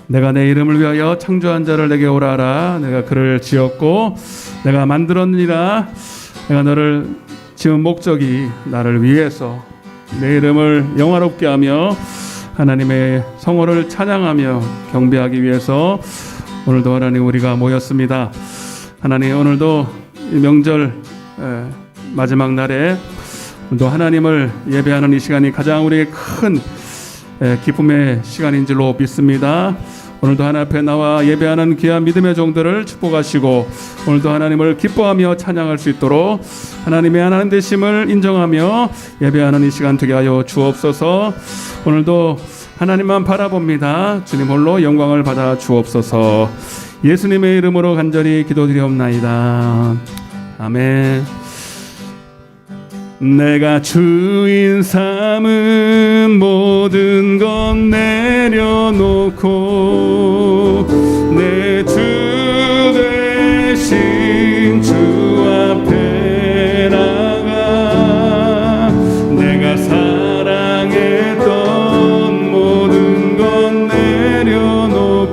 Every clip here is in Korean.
내가 내 이름을 위하여 창조한 자를 내게 오라 하라. 내가 그를 지었고 내가 만들었느니라. 내가 너를 지은 목적이 나를 위해서 내 이름을 영화롭게 하며 하나님의 성호를 찬양하며 경배하기 위해서 오늘도 하나님 우리가 모였습니다. 하나님 오늘도 이 명절 마지막 날에 또 하나님을 예배하는 이 시간이 가장 우리에게 큰 기쁨의 시간인 줄로 믿습니다. 오늘도 하나님 앞에 나와 예배하는 귀한 믿음의 종들을 축복하시고 오늘도 하나님을 기뻐하며 찬양할 수 있도록 하나님의 하나님 되심을 인정하며 예배하는 이 시간 되게 하여 주옵소서. 오늘도 하나님만 바라봅니다. 주님 홀로 영광을 받아 주옵소서. 예수님의 이름으로 간절히 기도드리옵나이다. 아멘. 내가 주인 삼은 모든 것 내려놓고 내 주 되신 주 앞에 나가 내가 사랑했던 모든 것 내려놓고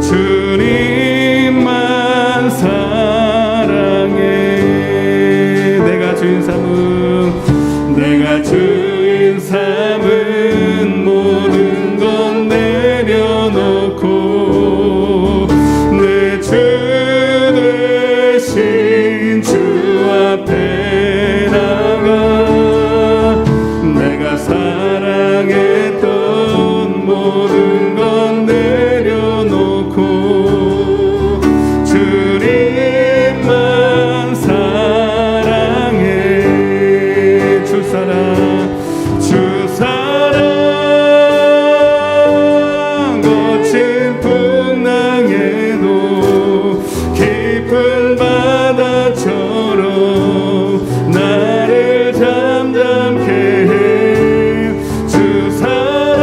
주님만 내가 주인 삼은 모든 것 내려놓고 내 주 되신 주 앞에 나가 내가 사랑했던 모든 것 내려놓고 주님만 주 사랑 거친 풍랑에도 깊은 바다처럼 나를 잠잠케 해. 주 사랑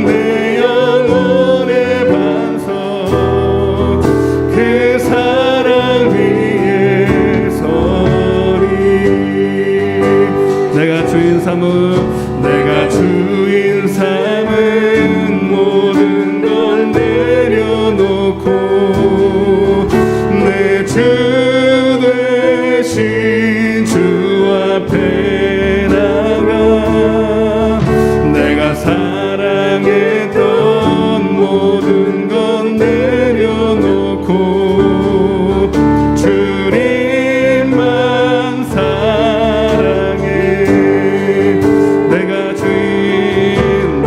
내 영혼의 반석 그 사랑 위에 서리. 내가 주인 삼은 모든 걸 내려놓고 내 주 되신 주 앞에 나가 내가 사랑했던 모든 것 내려놓고 주님만 사랑해. 내가 주인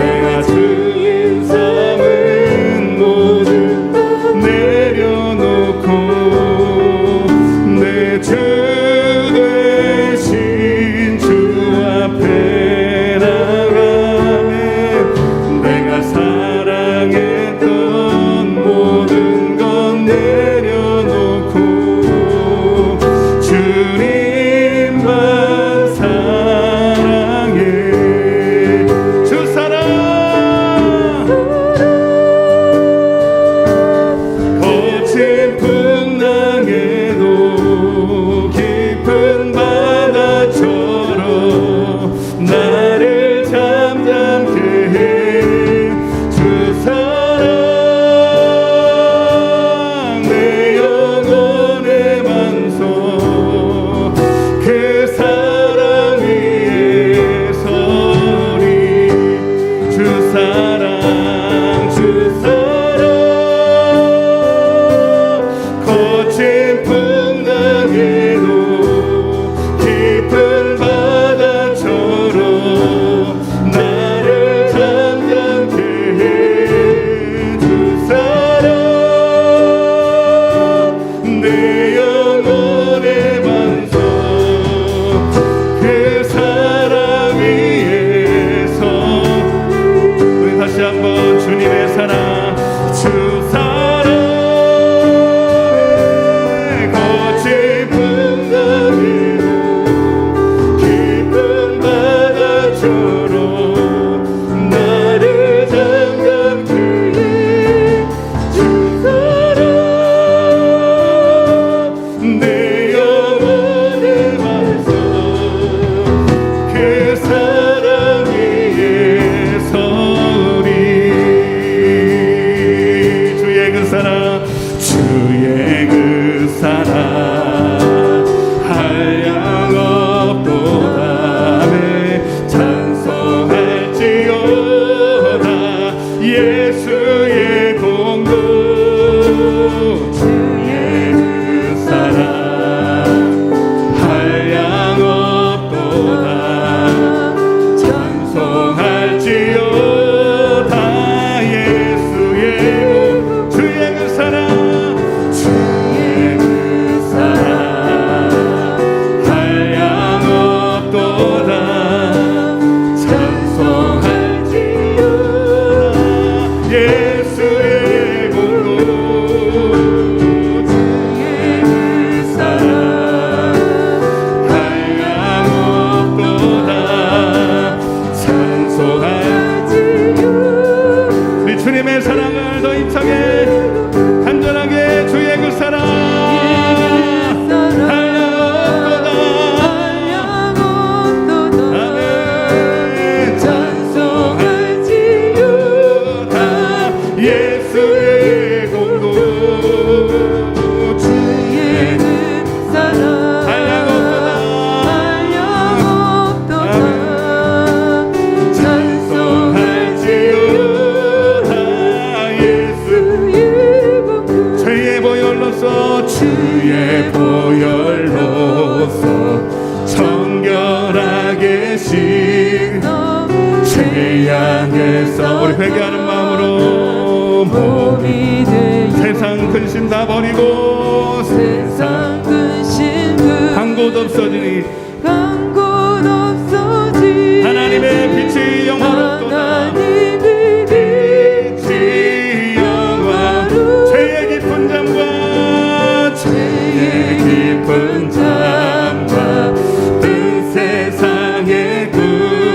위해서 우리 회개하는 마음으로 몸이 되어 세상 근심 다 버리고 세상 근심은 간 곳 없어지니 간 곳 없어지니 하나님의 빛이 영원롭도다. 하나님의 빛이 영원롭도다. 죄의 깊은 잠과 죄의 깊은 잠과 뜬 세상의 그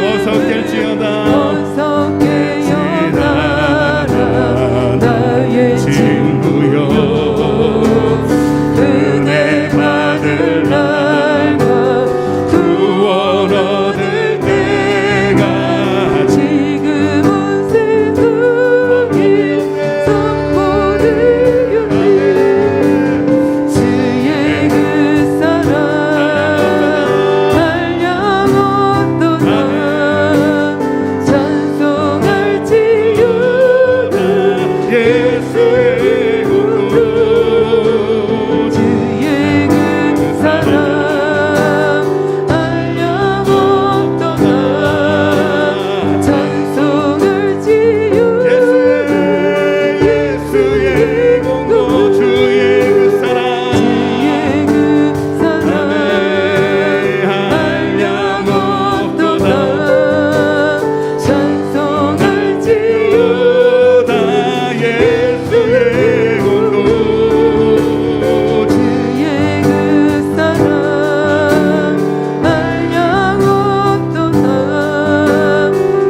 어서 깰지어다. 어서 깨어나라 나의 친구여. 은혜 받을 날과 구원 얻을 때가 지금은 세상에 선포되었네. 주의 그 사랑 한량없도다. 찬송할지어다. 예수의 공로 주의 그 사랑 한량없도다. 찬송할지어다. 예수의 공로 주의 그 사랑 주의 그 사랑 한량없도다. 찬송할지어다. 예수의 공로 주의 그 사랑 한량없도다.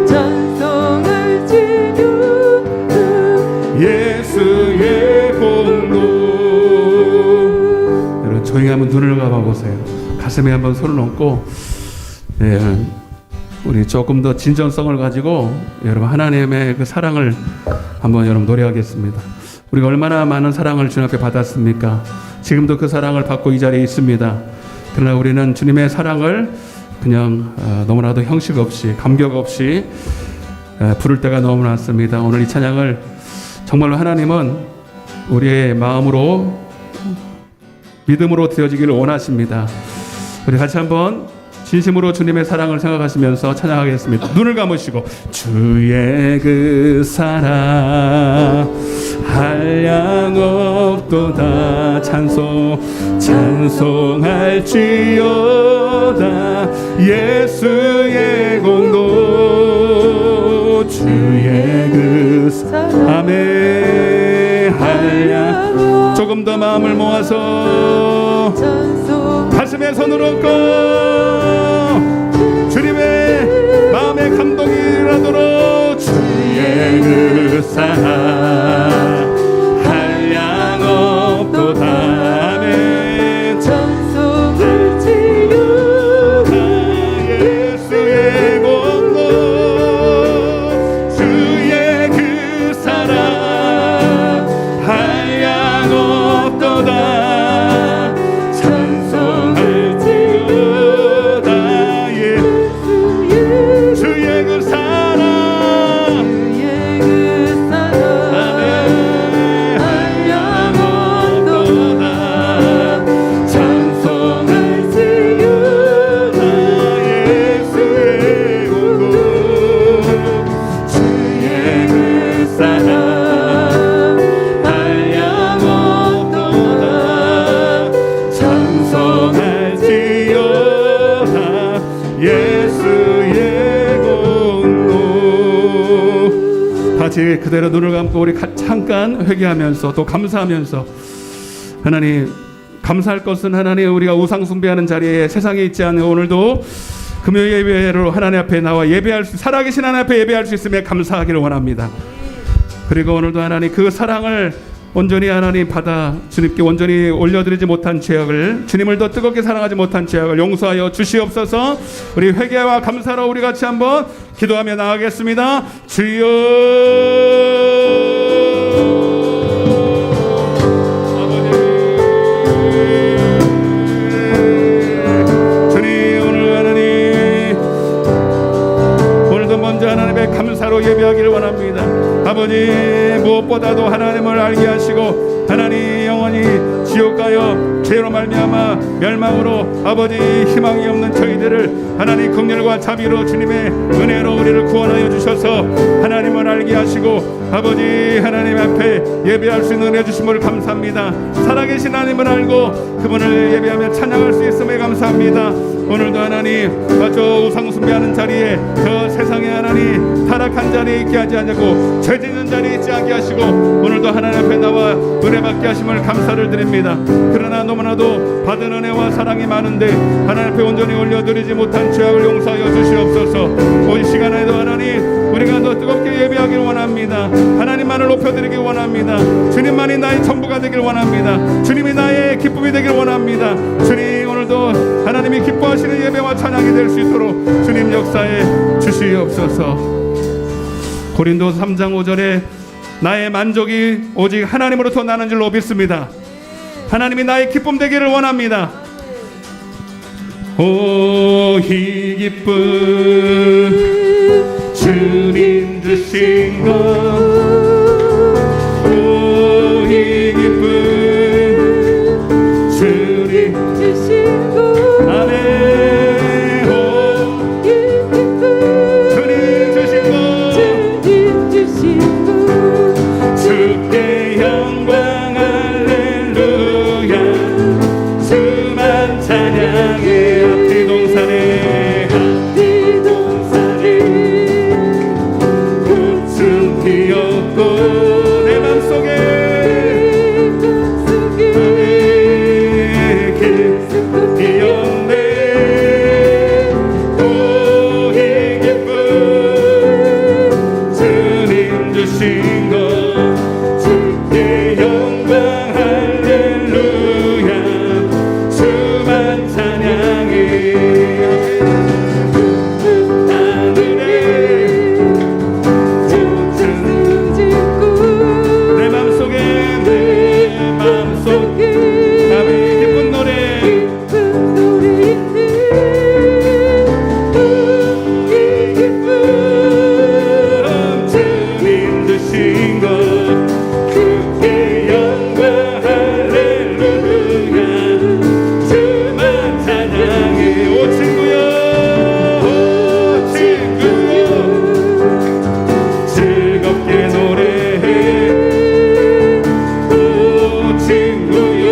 찬송할지어다. 예수의 공로. 여러분 조용히 한번 눈을 감아보세요. 가슴에 한번 손을 얹고 우리 조금 더 진정성을 가지고 여러분 하나님의 그 사랑을 한번 여러분 노래하겠습니다. 우리가 얼마나 많은 사랑을 주님 앞에 받았습니까? 지금도 그 사랑을 받고 이 자리에 있습니다. 그러나 우리는 주님의 사랑을 그냥 너무나도 형식 없이 감격 없이 부를 때가 너무 많습니다. 오늘 이 찬양을 정말로 하나님은 우리의 마음으로 믿음으로 되어지기를 원하십니다. 우리 같이 한번 진심으로 주님의 사랑을 생각하시면서 찬양하겠습니다. 눈을 감으시고 주의 그 사랑 한량없도다. 찬송할지어다. 예수의 공로 주의 그 사랑 아멘. 한량 조금 더 마음을 모아서 가슴에 손을 얹고 주님의 마음의 감동이 일어나도록 주의 그 사랑 한량없도다. 아멘. 찬송할지어다. 예수의 공로 주의 그 사랑 한량없도다. 같이 그대로 눈을 감고 우리 잠깐 회개하면서 또 감사하면서 하나님 감사할 것은 하나님 우리가 우상 숭배하는 자리에 세상에 있지 않은 오늘도 금요 예배로 하나님 앞에 나와 예배할 수 살아계신 하나님 앞에 예배할 수 있음에 감사하기를 원합니다. 그리고 오늘도 하나님 그 사랑을 온전히 하나님 받아 주님께 온전히 올려드리지 못한 죄악을 주님을 더 뜨겁게 사랑하지 못한 죄악을 용서하여 주시옵소서. 우리 회개와 감사로 우리 같이 한번 기도하며 나가겠습니다. 주여 주님 오늘 하나님 오늘도 먼저 하나님의 감사로 예배하기를 원합니다. 아버지 무엇보다도 하나님을 알게 하시고 하나님 영원히 지옥 가여 죄로 말미암아 멸망으로 아버지 희망이 없는 저희들을 하나님 긍휼과 자비로 주님의 은혜로 우리를 구원하여 주셔서 하나님을 알게 하시고 아버지 하나님 앞에 예배할 수 있는 은혜 주심을 감사합니다. 살아계신 하나님을 알고 그분을 예배하며 찬양할 수 있음에 감사합니다. 오늘도 하나님 저 우상 숭배하는 자리에 저 세상에 하나님 타락한 자리에 있게 하지 않고 죄 짓는 자리에 있지 않게 하시고 오늘도 하나님 앞에 나와 은혜 받게 하심을 감사를 드립니다. 그러나 너무나도 받은 은혜와 사랑이 많은데 하나님 앞에 온전히 올려드리지 못한 죄악을 용서하여 주시옵소서. 이 시간에도 하나님 우리가 더 뜨겁게 예배하길 원합니다. 하나님만을 높여드리길 원합니다. 주님만이 나의 전부가 되길 원합니다. 주님이 나의 기쁨이 되길 원합니다. 주님 오늘도 하나님이 기뻐하시는 예배와 찬양이 될 수 있도록 주님 역사에 주시옵소서. 고린도 3장 5절에 나의 만족이 오직 하나님으로부터 나는 줄로 믿습니다. 하나님이 나의 기쁨 되기를 원합니다. 오 이 기쁨 주님 주신 것 오 이 기쁨 주님 주신 것 아멘 오 주님 주신 것 주님 주신 것 주께 영광 할렐루야 주만 찬양해 앞뒤 동산에 꽃은 피었고 내 맘속에 길 피었네 오 이 기쁨 주님 주신 것 주께 영광 할렐루야 주만 찬양해 하늘에 내 맘속에 내 맘속에 나의 기쁜 노래 주님 주신 것 주께 영광 할렐루야 주만 찬양해 오 친구여 오 친구여 즐겁게 노래해 오 친구여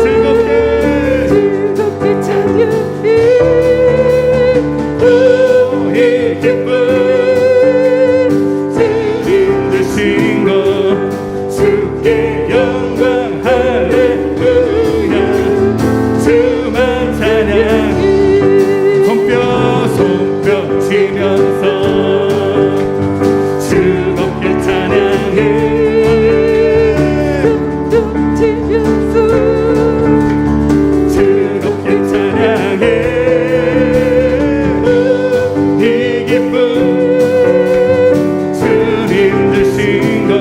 즐겁게 찬양해 오 이 기쁨 주님 주신 것 주께 영광 할렐루야 주만 찬양해 손뼉 치면서 즐겁게 찬양해 즐겁게 찬양해 이 기쁨 주님 주신 것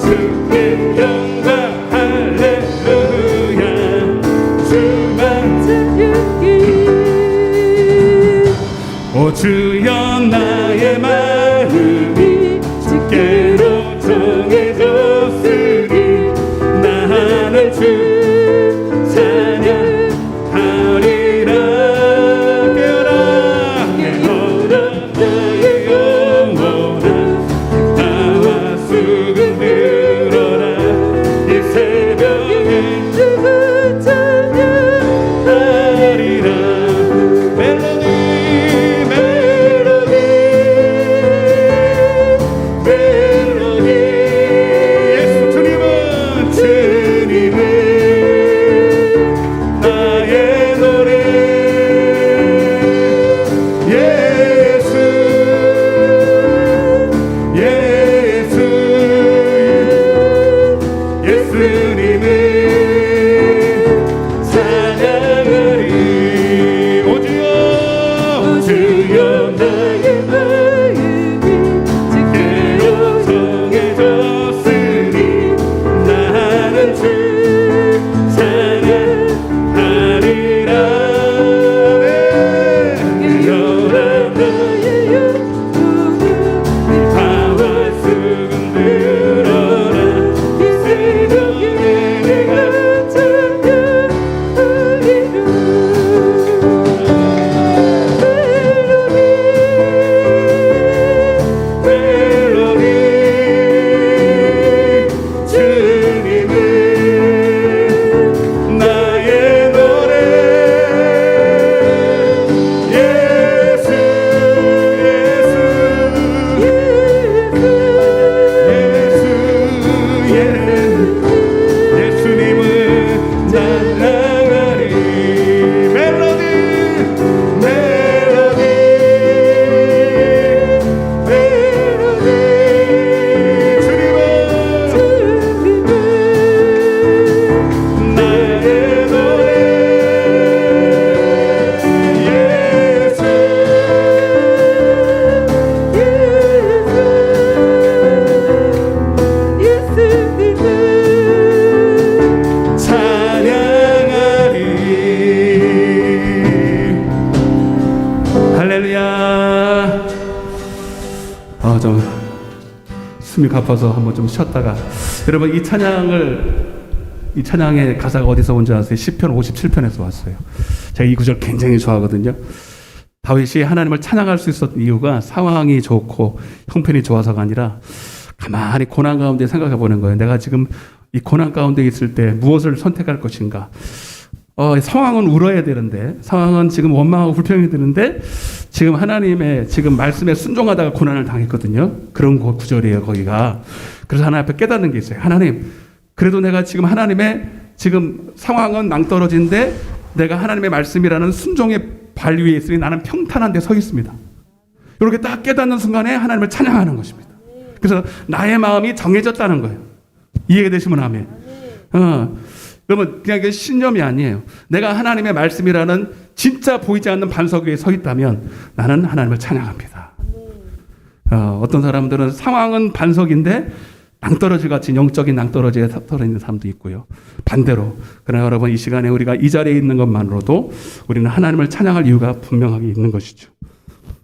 주께 영광 할렐루야 주만 오 주여 나의 마음이 주께로 정해졌으니 나는 주 찬양하리라 깨어라 나의 영혼아 나와 수금 들어라 이 새벽에 하리라 멜로디 좀 숨이 가빠서 한번 좀 쉬었다가 여러분 이 찬양의 가사가 어디서 온지 아세요? 시편 57편에서 왔어요. 제가 이 구절 굉장히 좋아하거든요. 다윗이 하나님을 찬양할 수 있었던 이유가 상황이 좋고 형편이 좋아서가 아니라 가만히 고난 가운데 생각해 보는 거예요. 내가 지금 이 고난 가운데 있을 때 무엇을 선택할 것인가? 상황은 울어야 되는데, 상황은 지금 원망하고 불평이 되는데, 지금 하나님의 지금 말씀에 순종하다가 고난을 당했거든요. 그런 구절이에요, 거기가. 그래서 하나님 앞에 깨닫는 게 있어요. 하나님, 그래도 내가 지금 하나님의 지금 상황은 낭떠러진데, 내가 하나님의 말씀이라는 순종의 발 위에 있으니 나는 평탄한 데 서 있습니다. 이렇게 딱 깨닫는 순간에 하나님을 찬양하는 것입니다. 그래서 나의 마음이 정해졌다는 거예요. 이해가 되시면 아멘. 여러분 그냥 이게 신념이 아니에요. 내가 하나님의 말씀이라는 진짜 보이지 않는 반석 위에 서 있다면 나는 하나님을 찬양합니다. 어떤 사람들은 상황은 반석인데 낭떠러지 같이 영적인 낭떠러지에 떨어져 있는 사람도 있고요. 반대로 그러나 여러분 이 시간에 우리가 이 자리에 있는 것만으로도 우리는 하나님을 찬양할 이유가 분명하게 있는 것이죠.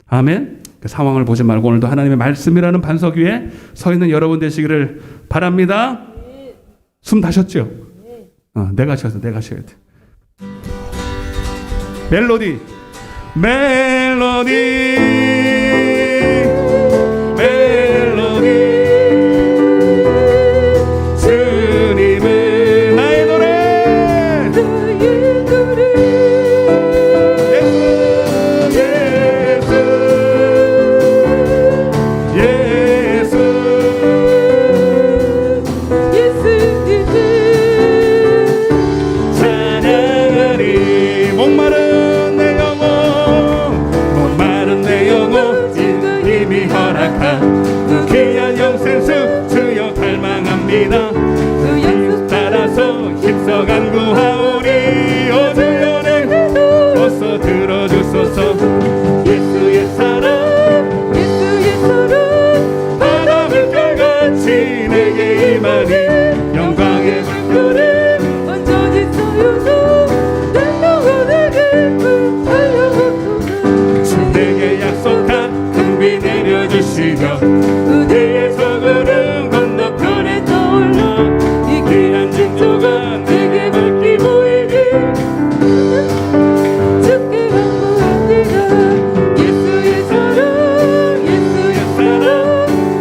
아멘. 그 상황을 보지 말고 오늘도 하나님의 말씀이라는 반석 위에 서 있는 여러분 되시기를 바랍니다. 숨 다셨죠? 내가 쉬어야 돼. 멜로디. 주님은 나의 노래. 예수. 찬양하리 목마른 내 영혼 이미 허락한 그 귀한 영생수 주여 갈망합니다. 그 약속 따라서 힘써 간구하오리. 주여 내 어서 들어주소서. 예수의 사랑 바다 물결같이 내게 임하니 영광의 물결에 완전히 쌓여서 내 영혼의 기쁨 달려오소서. 내게 약속한 큰 비 내려주시며 그대에서 구름 건너편에 떠올라 이 귀한 징조가 내게 밝히 보이니 주께 간구합니다. 예수의 사랑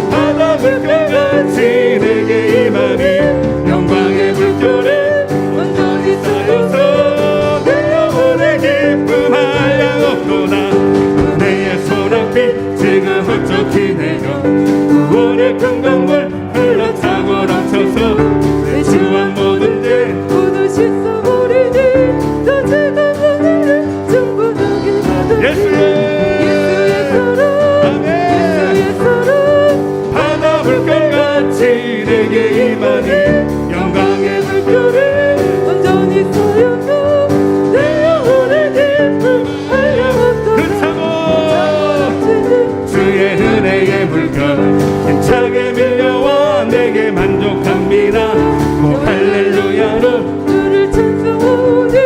바다 물결같이 내게 임하니 영광의 물결에 완전히 쌓여서 내 영혼의 기쁨 한량없도다. 내의 소낙비 지금 훌쩍히 내려 구원의 큰 강물 흘러차고 넘쳐서 내 주한 모든 죄 모두 씻어버리니 더 제가 하늘을 충분하게 받으니 예수의 사랑 바다 물결같이 내게 임하니 영광의 물결에 완전히 쌓여서 내 영혼의 기쁨 한량없도다. 그차고 주의 은혜의 물결 힘차게 밀려와 내게 만족합니다. 할렐루야로 주를 찬송하오니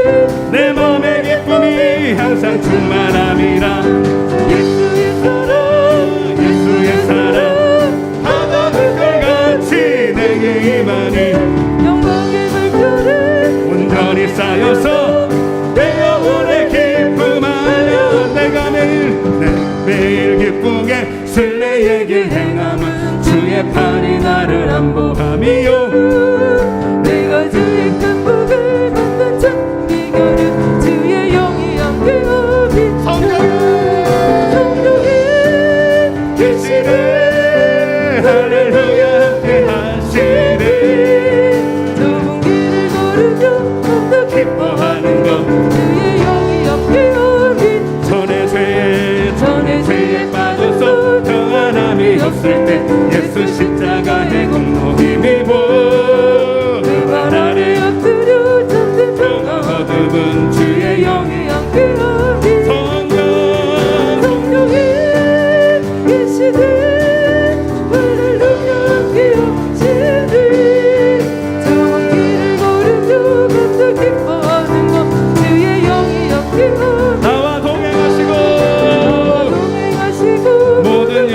내 맘의 기쁨이 항상 충만함이라. 예수의 사랑 바다 물결같이 내게 임하니 영광의 물결에 온전히 쌓여서 내 영혼의 기쁨 하려 내가 매일 기쁘게 순례에게 행함은 주의 팔이 나를 안보함이요. 내가 주의 큰 복을 받는 참 비결은 주의 영이 함께하니 성령이 계시네 할렐루야 함께하시네. 좁은 길을 걸으며 더 기뻐하는 것 주의 영이 함께하니 전에 죄에 빠져서 평안함이 없을 때 예수 십자가의 공로 힘입어 그 발 아래 엎드려 잠든 평화 거듭은 주의 영이 함께하니 성령이 계시네 할렐루야 함께하시네. 좁은 길을 걸으며 더 기뻐하는 것 주의 영이 함께하니 나와 동행하시고 동행하시고 모든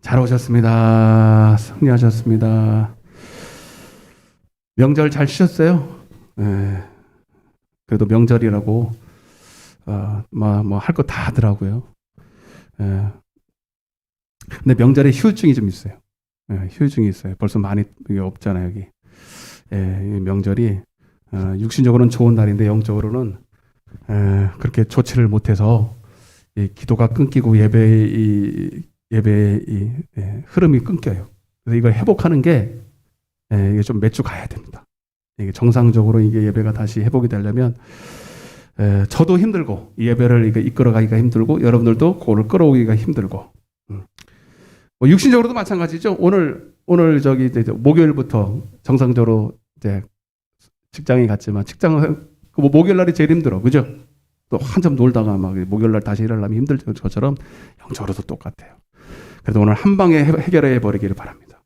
잘 오셨습니다. 승리하셨습니다. 명절 잘 쉬셨어요? 네. 그래도 명절이라고 뭐 할 거 다 하더라고요. 예. 근데 명절에 휴증이 좀 있어요. 예, 휴증이 있어요. 벌써 많이 없잖아요, 여기. 예, 이 명절이 육신적으로는 좋은 날인데 영적으로는 그렇게 좋지를 못해서 이 기도가 끊기고 예배의 흐름이 끊겨요. 그래서 이걸 회복하는 게 이게 좀 몇 주 가야 됩니다. 이게 정상적으로 이게 예배가 다시 회복이 되려면 저도 힘들고 이 예배를 이끌어가기가 힘들고 여러분들도 그거를 끌어오기가 힘들고 뭐 육신적으로도 마찬가지죠. 오늘 저기 이제 목요일부터 정상적으로 이제 직장에 갔지만 직장은 뭐 목요일 날이 제일 힘들어, 그죠? 또 한참 놀다가 막 목요일 날 다시 일하려면 힘들 것처럼 영적으로도 똑같아요. 그래서 오늘 한 방에 해결해 버리기를 바랍니다.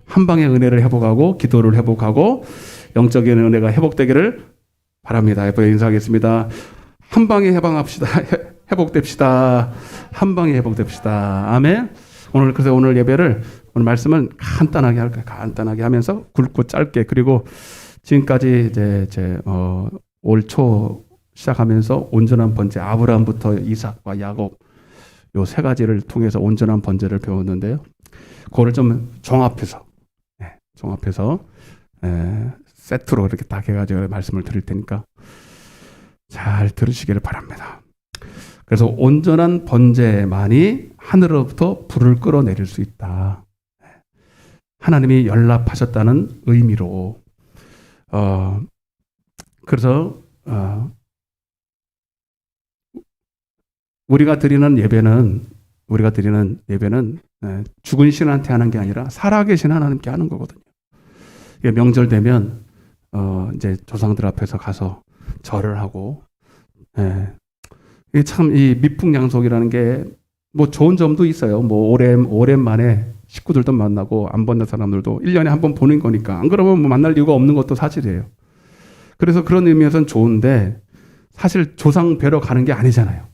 한 방에 은혜를 회복하고 기도를 회복하고 영적인 은혜가 회복되기를 바랍니다. 옆에 인사하겠습니다. 한 방에 해방합시다. 회복됩시다. 한 방에 회복됩시다. 아멘. 그래서 오늘 예배를 오늘 말씀은 간단하게 할까요? 간단하게 하면서 굵고 짧게 그리고 지금까지 이제 올 초 시작하면서 온전한 번제 아브라함부터 이삭과 야곱 요 세 가지를 통해서 온전한 번제를 배웠는데요. 그거를 좀 종합해서 세트로 이렇게 딱 해가지고 말씀을 드릴 테니까 잘 들으시기를 바랍니다. 그래서 온전한 번제만이 하늘로부터 불을 끌어내릴 수 있다. 하나님이 연락하셨다는 의미로 그래서 우리가 드리는 예배는 죽은 신한테 하는 게 아니라 살아계신 하나님께 하는 거거든요. 명절 되면 이제 조상들 앞에서 가서 절을 하고 이게 참 이 미풍양속이라는 게 뭐 좋은 점도 있어요. 뭐 오랜만에 식구들도 만나고 안 보는 사람들도 1년에 한 번 보는 거니까 안 그러면 뭐 만날 이유가 없는 것도 사실이에요. 그래서 그런 의미에서는 좋은데 사실 조상 뵈러 가는 게 아니잖아요.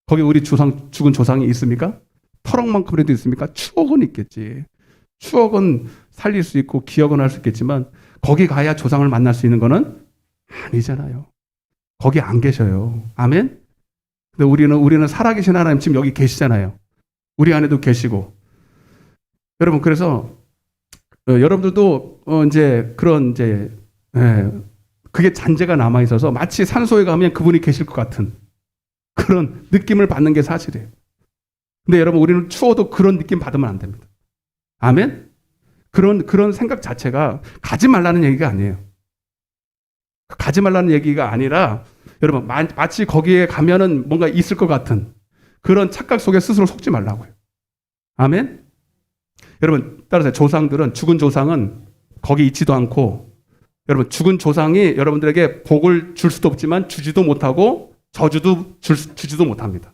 거기 우리 죽은 조상이 있습니까? 터럭만큼이라도 있습니까? 추억은 있겠지. 추억은 살릴 수 있고 기억은 할 수 있겠지만 거기 가야 조상을 만날 수 있는 거는 아니잖아요. 거기 안 계셔요. 아멘? 근데 우리는 살아계신 하나님 지금 여기 계시잖아요. 우리 안에도 계시고. 여러분, 그래서 여러분들도 이제 그런 그게 잔재가 남아 있어서 마치 산소에 가면 그분이 계실 것 같은 그런 느낌을 받는 게 사실이에요. 근데 여러분, 우리는 추워도 그런 느낌 받으면 안 됩니다. 아멘? 그런 생각 자체가 가지 말라는 얘기가 아니에요. 가지 말라는 얘기가 아니라 여러분 마치 거기에 가면은 뭔가 있을 것 같은 그런 착각 속에 스스로 속지 말라고요. 아멘? 여러분 따라서 죽은 조상은 거기 있지도 않고 여러분 죽은 조상이 여러분들에게 복을 줄 수도 없지만 주지도 못하고 저주도 주지도 못합니다.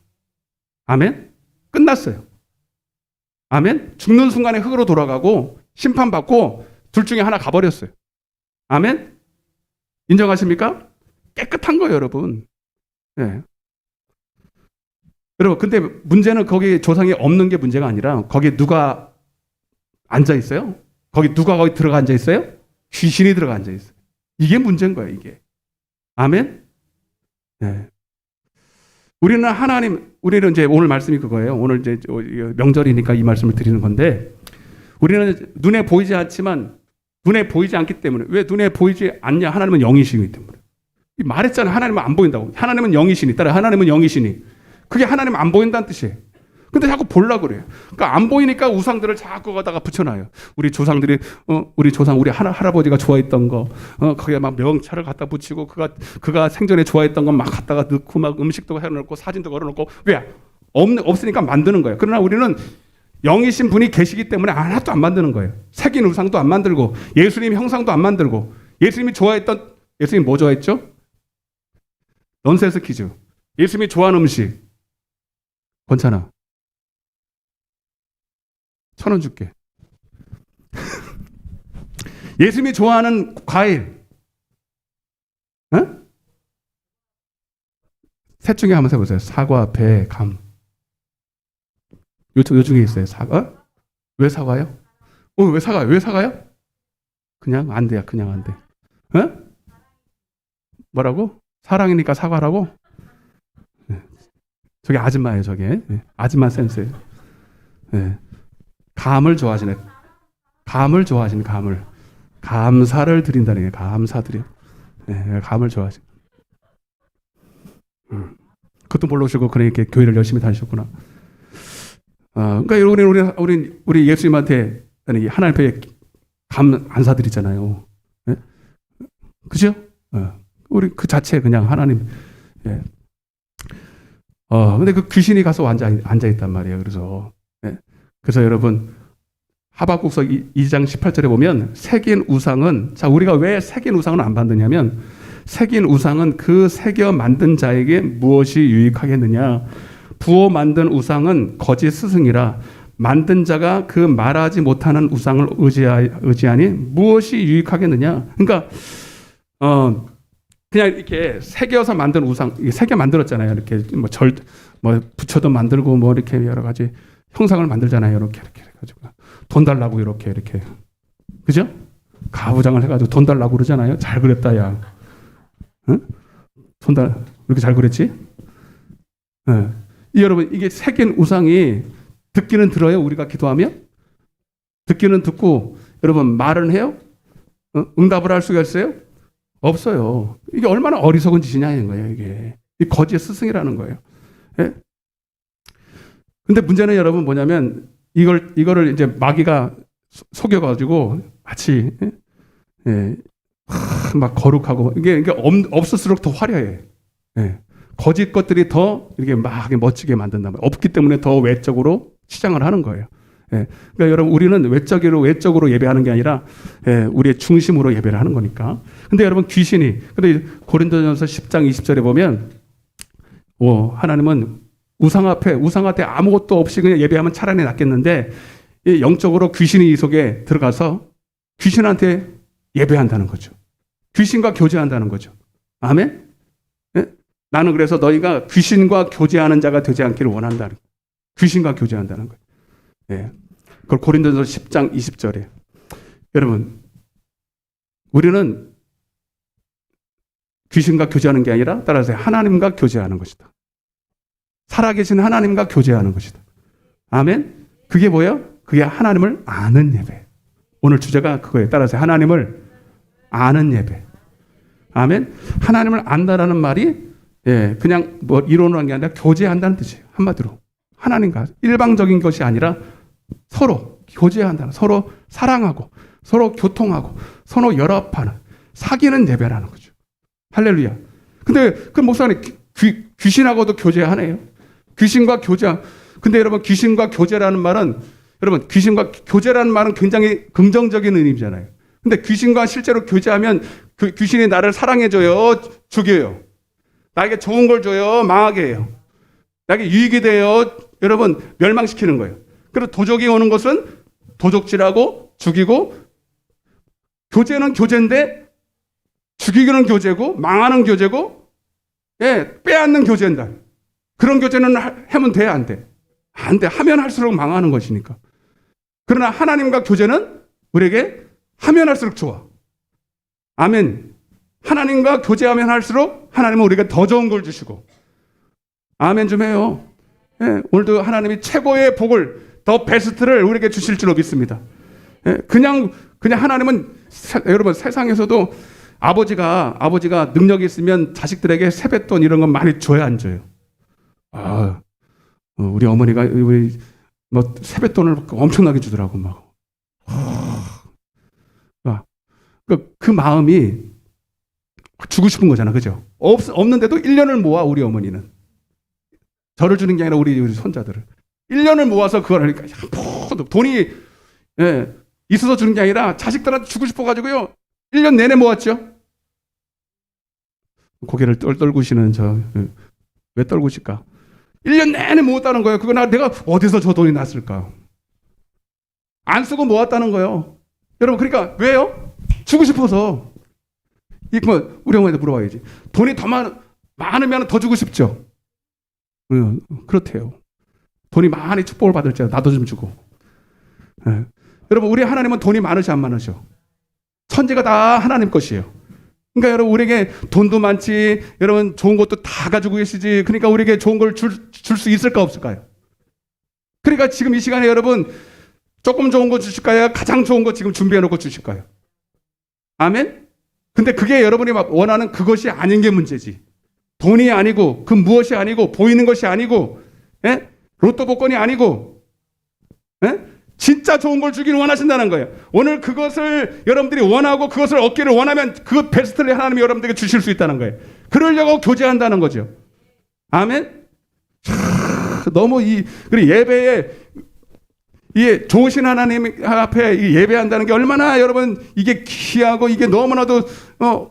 아멘? 끝났어요. 아멘? 죽는 순간에 흙으로 돌아가고 심판받고 둘 중에 하나 가버렸어요. 아멘? 인정하십니까? 깨끗한 거예요, 여러분. 네. 여러분, 근데 문제는 거기 조상이 없는 게 문제가 아니라 거기 누가 앉아 있어요? 거기 들어가 앉아 있어요? 귀신이 들어가 앉아 있어요. 이게 문제인 거예요, 이게. 아멘? 네. 우리는 이제 오늘 말씀이 그거예요. 오늘 이제 명절이니까 이 말씀을 드리는 건데 우리는 눈에 보이지 않지만 눈에 보이지 않기 때문에 왜 눈에 보이지 않냐? 하나님은 영이시기 때문에. 말했잖아요. 하나님은 안 보인다고. 하나님은 영이시니. 따라 하나님은 영이시니. 그게 하나님은 안 보인다는 뜻이에요. 근데 자꾸 보려고 그래요. 그러니까 안 보이니까 우상들을 자꾸 거다가 붙여놔요. 우리 조상들이 우리 할아버지가 좋아했던 거 거기에 막 명찰을 갖다 붙이고 그가 생전에 좋아했던 건 막 갖다가 넣고 막 음식도 해놓고 사진도 걸어놓고 왜? 없으니까 만드는 거예요. 그러나 우리는 영이신 분이 계시기 때문에 하나도 안 만드는 거예요. 새긴 우상도 안 만들고 예수님 형상도 안 만들고 예수님이 뭐 좋아했죠? 넌센스 퀴즈. 예수님이 좋아하는 음식. 권찬아. 1,000원 줄게. 예수님이 좋아하는 과일. 셋 중에 한번 해보세요. 사과, 배, 감. 요 중에 있어요. 사과? 왜 사과요? 왜 사과요? 왜 사과요? 그냥 안 돼요. 그냥 안 돼. 어? 뭐라고? 사랑이니까 사과라고? 네. 저게 아줌마예요, 저게. 네. 아줌마 센스예요. 네. 감을 좋아하시네. 감을 좋아하시네, 감을. 감사를 드린다는 게 감사드려. 네, 감을 좋아하시네. 그것도 모르시고 그렇게 교회를 열심히 다니셨구나. 그러니까 우리 예수님한테 아니 하나님 앞에 감 안 사드리잖아요. 네? 그죠? 우리 그 자체 그냥 하나님. 예. 근데 그 귀신이 가서 앉아 있단 말이에요. 그래서 그래서 여러분 하박국서 2장 18절에 보면 새긴 우상은 자 우리가 왜 새긴 우상을 안 받느냐면 새긴 우상은 그 새겨 만든 자에게 무엇이 유익하겠느냐. 부어 만든 우상은 거짓 스승이라 만든 자가 그 말하지 못하는 우상을 의지하니 무엇이 유익하겠느냐. 그러니까 그냥 이렇게 새겨서 만든 우상, 새겨 만들었잖아요. 이렇게 뭐 부처도 만들고 뭐 이렇게 여러 가지 형상을 만들잖아요. 이렇게 해가지고 돈 달라고 이렇게 그죠? 가부장을 해가지고 돈 달라고 그러잖아요. 잘 그랬다 야. 응? 이렇게 잘 그랬지? 네. 여러분 이게 새긴 우상이 듣기는 들어요. 우리가 기도하면 듣기는 듣고 여러분 말은 해요. 응답을 할 수가 있어요? 없어요. 이게 얼마나 어리석은 짓이냐는 거예요. 이게 거짓 스승이라는 거예요. 예? 근데 문제는 여러분 뭐냐면 이거를 이제 마귀가 속여가지고 마치 막 거룩하고 이게 없을수록 더 화려해. 예. 거짓 것들이 더 이렇게 막 멋지게 만든단 말이에요. 없기 때문에 더 외적으로 치장을 하는 거예요. 예. 그러니까 여러분 우리는 외적으로 예배하는 게 아니라 우리의 중심으로 예배를 하는 거니까. 근데 여러분 근데 고린도전서 10장 20절에 보면 하나님은 우상 앞에 아무것도 없이 그냥 예배하면 차라리 낫겠는데 영적으로 귀신이 이 속에 들어가서 귀신한테 예배한다는 거죠. 귀신과 교제한다는 거죠. 아멘? 예? 나는 그래서 너희가 귀신과 교제하는 자가 되지 않기를 원한다는 거예요. 귀신과 교제한다는 거예요. 예. 그걸 고린도전서 10장 20절에 여러분 우리는 귀신과 교제하는 게 아니라 따라서 하나님과 교제하는 것이다. 살아계신 하나님과 교제하는 것이다. 아멘? 그게 뭐예요? 그게 하나님을 아는 예배. 오늘 주제가 그거예요. 따라서 하나님을 아는 예배. 아멘? 하나님을 안다라는 말이 그냥 뭐 이론으로 한 게 아니라 교제한다는 뜻이에요. 한마디로. 하나님과 일방적인 것이 아니라 서로 교제한다는, 서로 사랑하고, 서로 교통하고, 서로 연합하는, 사귀는 예배라는 거죠. 할렐루야. 근데 그 목사님 귀신하고도 교제하네요. 귀신과 교제. 근데 여러분 귀신과 교제라는 말은 여러분 귀신과 교제라는 말은 굉장히 긍정적인 의미잖아요. 근데 귀신과 실제로 교제하면 그 귀신이 나를 사랑해줘요, 죽여요. 나에게 좋은 걸 줘요, 망하게 해요. 나에게 유익이 돼요, 여러분 멸망시키는 거예요. 그리고 도적이 오는 것은 도적질하고 죽이고, 교제는 교제인데 죽이기는 교제고 망하는 교제고, 빼앗는 교제인다. 그런 교제는 하면 돼, 안 돼? 안 돼. 하면 할수록 망하는 것이니까. 그러나 하나님과 교제는 우리에게 하면 할수록 좋아. 아멘. 하나님과 교제하면 할수록 하나님은 우리에게 더 좋은 걸 주시고. 아멘 좀 해요. 오늘도 하나님이 최고의 복을, 더 베스트를 우리에게 주실 줄로 믿습니다. 그냥 하나님은 여러분 세상에서도 아버지가 능력이 있으면 자식들에게 세뱃돈 이런 건 많이 줘야 안 줘요. 우리 어머니가 우리 뭐 세뱃돈을 엄청나게 주더라고 막. 그 마음이 주고 싶은 거잖아, 그죠? 없는데도 1년을 모아 우리 어머니는. 저를 주는 게 아니라 우리 손자들을 1년을 모아서 그걸 하니까 돈이 있어서 주는 게 아니라 자식들한테 주고 싶어가지고요 1년 내내 모았죠. 고개를 떨구시는 왜 떨구실까? 1년 내내 모았다는 거예요. 그거 내가 어디서 저 돈이 났을까? 안 쓰고 모았다는 거예요. 여러분 그러니까 왜요? 주고 싶어서. 우리 어머니한테 물어봐야지. 돈이 더 많으면 더 주고 싶죠. 그렇대요. 돈이 많이 축복을 받을지 나도 좀 주고. 예. 여러분, 우리 하나님은 돈이 많으시 안 많으셔? 천지가 다 하나님 것이에요. 그러니까 여러분, 우리에게 돈도 많지, 여러분 좋은 것도 다 가지고 계시지. 그러니까 우리에게 좋은 걸 줄 수 있을까 없을까요? 그러니까 지금 이 시간에 여러분 조금 좋은 거 주실까요? 가장 좋은 거 지금 준비해 놓고 주실까요? 아멘? 근데 그게 여러분이 원하는 그것이 아닌 게 문제지. 돈이 아니고 그 무엇이 아니고 보이는 것이 아니고, 예? 로또 복권이 아니고, 예? 진짜 좋은 걸 주기를 원하신다는 거예요. 오늘 그것을 여러분들이 원하고 그것을 얻기를 원하면 그 베스트를 하나님이 여러분들에게 주실 수 있다는 거예요. 그러려고 교제한다는 거죠. 아멘? 너무 그리고 예배에 이 좋으신 하나님 앞에 이 예배한다는 게 얼마나 여러분 이게 귀하고 이게 너무나도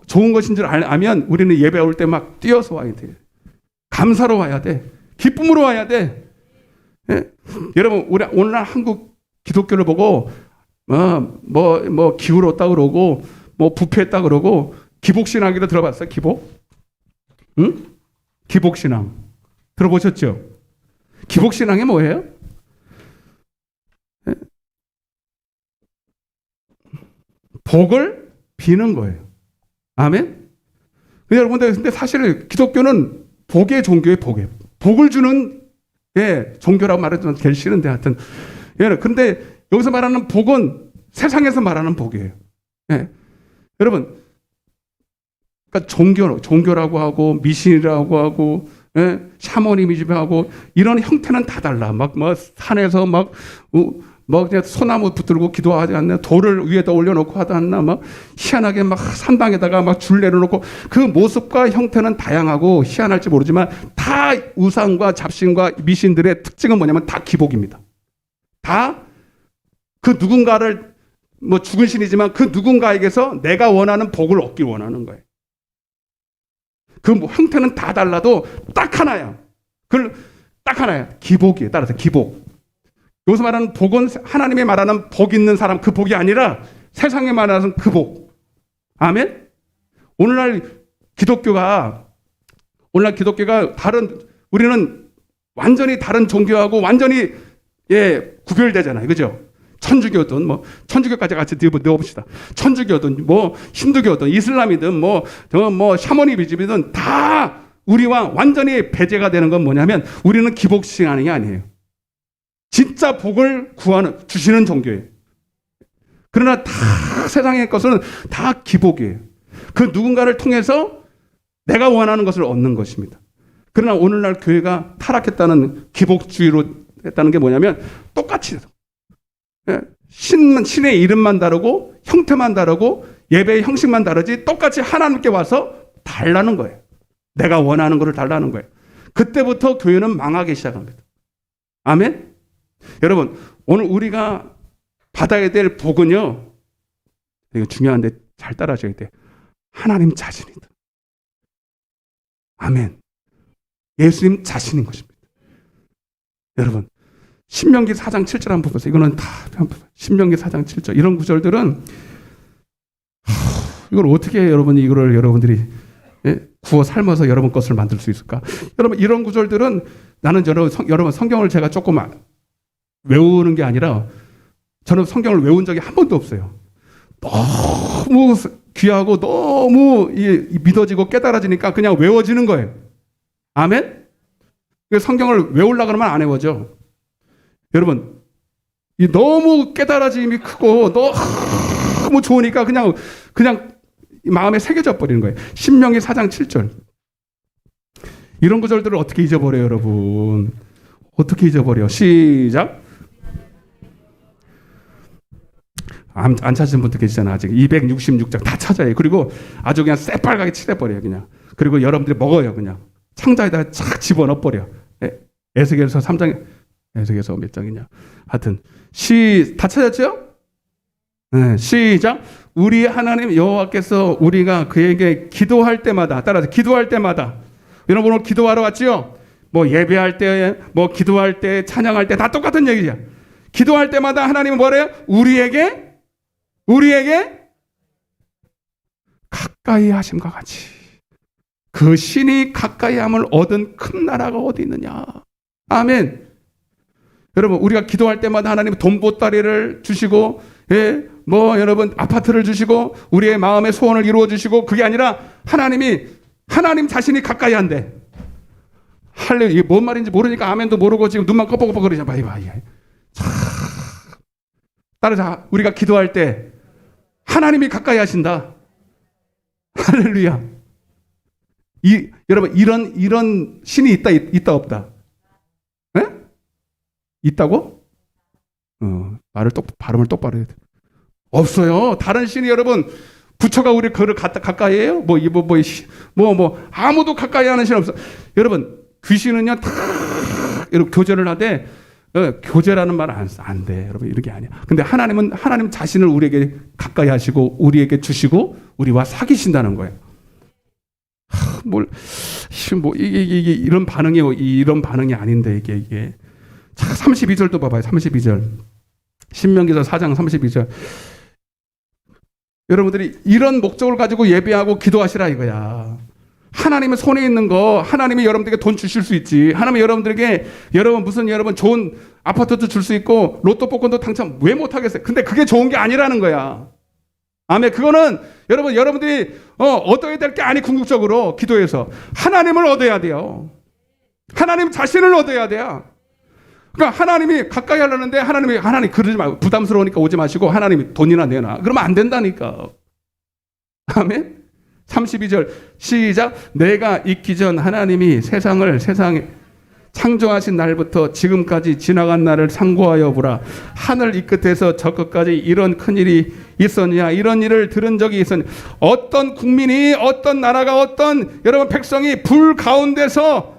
좋은 것인 줄 알면 우리는 예배 올 때 막 뛰어서 와야 돼. 감사로 와야 돼. 기쁨으로 와야 돼. 예? 여러분, 우리 오늘날 한국 기독교를 보고 뭐 기울었다 그러고 뭐 부패했다 그러고 기복신앙이라 들어봤어요? 기복? 응? 기복신앙 들어보셨죠? 기복신앙이 뭐예요? 복을 비는 거예요. 아멘? 여러분들, 근데 사실 기독교는 복의 종교예요, 복의. 복을 주는, 예, 종교라고 말해도 제일 싫은데 하여튼. 예, 근데 여기서 말하는 복은 세상에서 말하는 복이에요. 예. 여러분, 그러니까 종교라고 하고, 미신이라고 하고, 예, 샤머니즘하고, 이런 형태는 다 달라. 산에서 그냥 소나무 붙들고 기도하지 않나? 돌을 위에다 올려놓고 하지 않나? 희한하게 산방에다가 줄 내려놓고 그 모습과 형태는 다양하고 희한할지 모르지만 다 우상과 잡신과 미신들의 특징은 뭐냐면 다 기복입니다. 다 그 누군가를 죽은 신이지만 그 누군가에게서 내가 원하는 복을 얻길 원하는 거예요. 그 형태는 다 달라도 딱 하나야. 딱 하나야. 기복이에요. 따라서 기복. 여기서 말하는 복은 하나님이 말하는 복 있는 사람 그 복이 아니라 세상에 말하는 그 복. 아멘? 오늘날 기독교가 우리는 완전히 다른 종교하고 완전히 구별되잖아요. 그죠? 천주교든 천주교까지 같이 넣어봅시다. 천주교든 힌두교든 이슬람이든 샤머니즘이든 다 우리와 완전히 배제가 되는 건 뭐냐면 우리는 기복신앙이 게 아니에요. 진짜 복을 주시는 종교예요. 그러나 다 세상의 것은 다 기복이에요. 그 누군가를 통해서 내가 원하는 것을 얻는 것입니다. 그러나 오늘날 교회가 타락했다는 기복주의로 했다는 게 뭐냐면 똑같이 신의 이름만 다르고 형태만 다르고 예배의 형식만 다르지 똑같이 하나님께 와서 달라는 거예요. 내가 원하는 것을 달라는 거예요. 그때부터 교회는 망하기 시작합니다. 아멘? 여러분, 오늘 우리가 받아야 될 복은요, 이거 중요한데 잘 따라하셔야 돼. 하나님 자신이다. 아멘. 예수님 자신인 것입니다. 여러분, 신명기 4장 7절 한번 보세요. 이거는 다 신명기 4장 7절 이런 구절들은 이걸 어떻게 여러분들이 구워 삶아서 여러분 것을 만들 수 있을까? 여러분, 이런 구절들은 나는 여러분 성경을 제가 조금 외우는 게 아니라 저는 성경을 외운 적이 한 번도 없어요. 너무 귀하고 너무 믿어지고 깨달아지니까 그냥 외워지는 거예요. 아멘? 성경을 외우려고 그러면 안 외워져. 여러분, 너무 깨달아짐이 크고 너무 좋으니까 그냥 마음에 새겨져 버리는 거예요. 신명기 4장 7절. 이런 구절들을 어떻게 잊어버려요, 여러분? 어떻게 잊어버려? 시작. 안 찾으신 분들 계시잖아. 아직 266장 다 찾아요. 그리고 아주 그냥 새빨갛게 칠해버려요. 그냥. 그리고 여러분들이 먹어요. 그냥 창자에다가 착 집어넣어버려. 에스겔서 3장, 에스겔서 몇 장이냐. 하여튼 다 찾았죠? 네, 시작. 우리 하나님 여호와께서 우리가 그에게 기도할 때마다, 따라서 기도할 때마다, 여러분 오늘 기도하러 왔죠? 예배할 때, 기도할 때, 찬양할 때 다 똑같은 얘기죠. 기도할 때마다 하나님은 뭐래요? 우리에게 가까이 하심과 같이 그 신이 가까이 함을 얻은 큰 나라가 어디 있느냐. 아멘. 여러분 우리가 기도할 때마다 하나님 돈 보따리를 주시고 뭐 여러분 아파트를 주시고 우리의 마음의 소원을 이루어 주시고 그게 아니라 하나님 자신이 가까이 한대. 할렐루야. 이게 뭔 말인지 모르니까 아멘도 모르고 지금 눈만 껌뻑껌뻑 거리잖아. 봐봐. 따라서 우리가 기도할 때 하나님이 가까이 하신다. 할렐루야. 여러분 이런 신이 있다 없다? 에? 있다고? 발음을 똑바로 해야 돼. 없어요. 다른 신이 여러분 부처가 우리 그를 가까이 해요? 아무도 가까이 하는 신 없어. 여러분 귀신은요 다 이렇게 교제를 하되 교제라는 말 안 돼. 여러분 이렇게 아니야. 근데 하나님 자신을 우리에게 가까이 하시고 우리에게 주시고 우리와 사귀신다는 거예요. 이게 이런 반응이 아닌데 이게. 자, 32절도 봐봐요. 32절. 신명기서 4장 32절. 여러분들이 이런 목적을 가지고 예배하고 기도하시라 이거야. 하나님의 손에 있는 거, 하나님이 여러분들에게 돈 주실 수 있지. 하나님이 여러분들에게 여러분 좋은 아파트도 줄 수 있고 로또 복권도 당첨 왜 못하겠어요? 근데 그게 좋은 게 아니라는 거야. 아멘. 그거는 여러분들이 얻어야 될 게 아니. 궁극적으로 기도해서 하나님을 얻어야 돼요. 하나님 자신을 얻어야 돼요. 그러니까 하나님이 가까이 하려는데 하나님 그러지 말고 부담스러우니까 오지 마시고 하나님이 돈이나 내놔. 그러면 안 된다니까. 아멘. 32절 시작. 내가 있기 전 하나님이 세상에 창조하신 날부터 지금까지 지나간 날을 상고하여 보라. 하늘 이 끝에서 저 끝까지 이런 큰일이 있었냐. 이런 일을 들은 적이 있었냐. 어떤 국민이 어떤 나라가 어떤 여러분 백성이 불 가운데서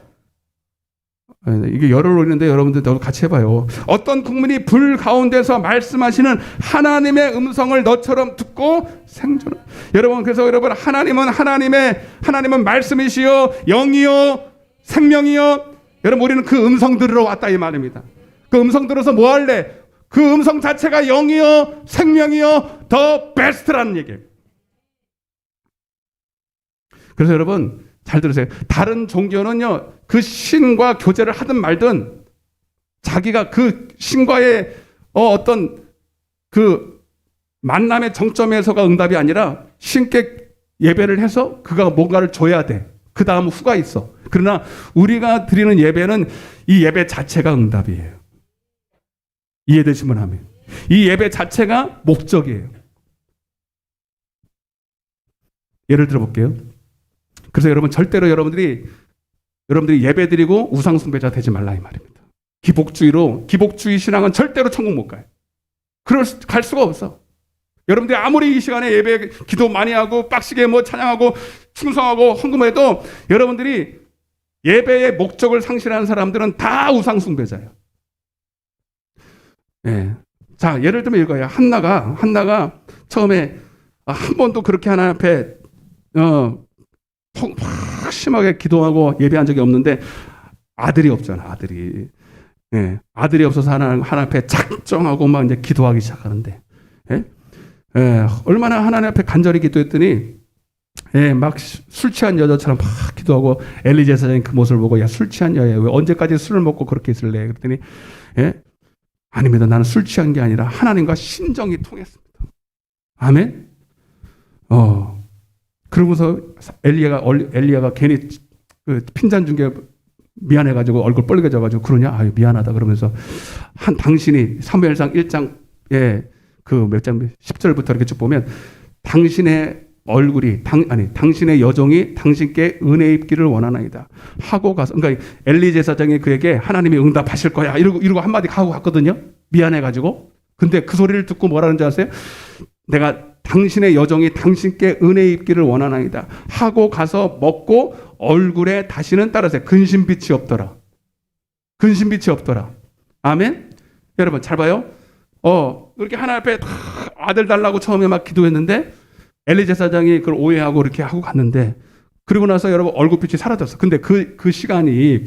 이게 열을 올리는데 여러분들 같이 해봐요. 어떤 국민이 불 가운데서 말씀하시는 하나님의 음성을 너처럼 듣고 생존. 여러분 그래서 하나님은 말씀이시요 영이요 생명이요. 여러분 우리는 그 음성 들으러 왔다 이 말입니다. 그 음성 들어서 뭐 할래? 그 음성 자체가 영이요 생명이요 더 베스트라는 얘기예요. 그래서 여러분 잘 들으세요. 다른 종교는요 그 신과 교제를 하든 말든 자기가 그 신과의 어떤 그 만남의 정점에서가 응답이 아니라 신께 예배를 해서 그가 뭔가를 줘야 돼. 그 다음 후가 있어. 그러나 우리가 드리는 예배는 이 예배 자체가 응답이에요. 이해되시면 하면 이 예배 자체가 목적이에요. 예를 들어 볼게요. 그래서 여러분 절대로 여러분들이 예배드리고 우상숭배자 되지 말라 이 말입니다. 기복주의 신앙은 절대로 천국 못 가요. 갈 수가 없어. 여러분들이 아무리 이 시간에 예배 기도 많이 하고 빡시게 찬양하고 충성하고 헌금해도 여러분들이 예배의 목적을 상실하는 사람들은 다 우상숭배자예요. 예. 자, 예를 들면 이거예요. 한나가 처음에 한 번도 그렇게 하나님 앞에 확 심하게 기도하고 예배한 적이 없는데 아들이 없잖아. 아들이 없어서 하나님 앞에 작정하고 막 이제 기도하기 시작하는데 얼마나 하나님 앞에 간절히 기도했더니 막 술 취한 여자처럼 막 기도하고 엘리 제사장이 그 모습을 보고 야 술 취한 여야 왜 언제까지 술을 먹고 그렇게 있을래? 그랬더니 아닙니다. 나는 술 취한 게 아니라 하나님과 신정이 통했습니다. 아멘. 그러고서 엘리야가 괜히 그 핀잔 준 게 미안해가지고 얼굴 빨개져가지고 그러냐? 아유 미안하다 그러면서 당신이 사무엘상 1장에 그 몇 장 10절부터 이렇게 쭉 보면 당신의 얼굴이 당신의 여종이 당신께 은혜 입기를 원하나이다 하고 가서 그러니까 엘리 제사장이 그에게 하나님이 응답하실 거야 이러고 한마디 하고 갔거든요. 미안해가지고. 근데 그 소리를 듣고 뭐라는 줄 아세요? 내가 당신의 여종이 당신께 은혜 입기를 원하나이다 하고 가서 먹고 얼굴에 다시는 따라서 근심빛이 없더라. 아멘. 여러분 잘 봐요. 이렇게 하나님 앞에 아들 달라고 처음에 막 기도했는데 엘리 제사장이 그걸 오해하고 이렇게 하고 갔는데 그리고 나서 여러분 얼굴빛이 사라졌어. 근데 그 시간이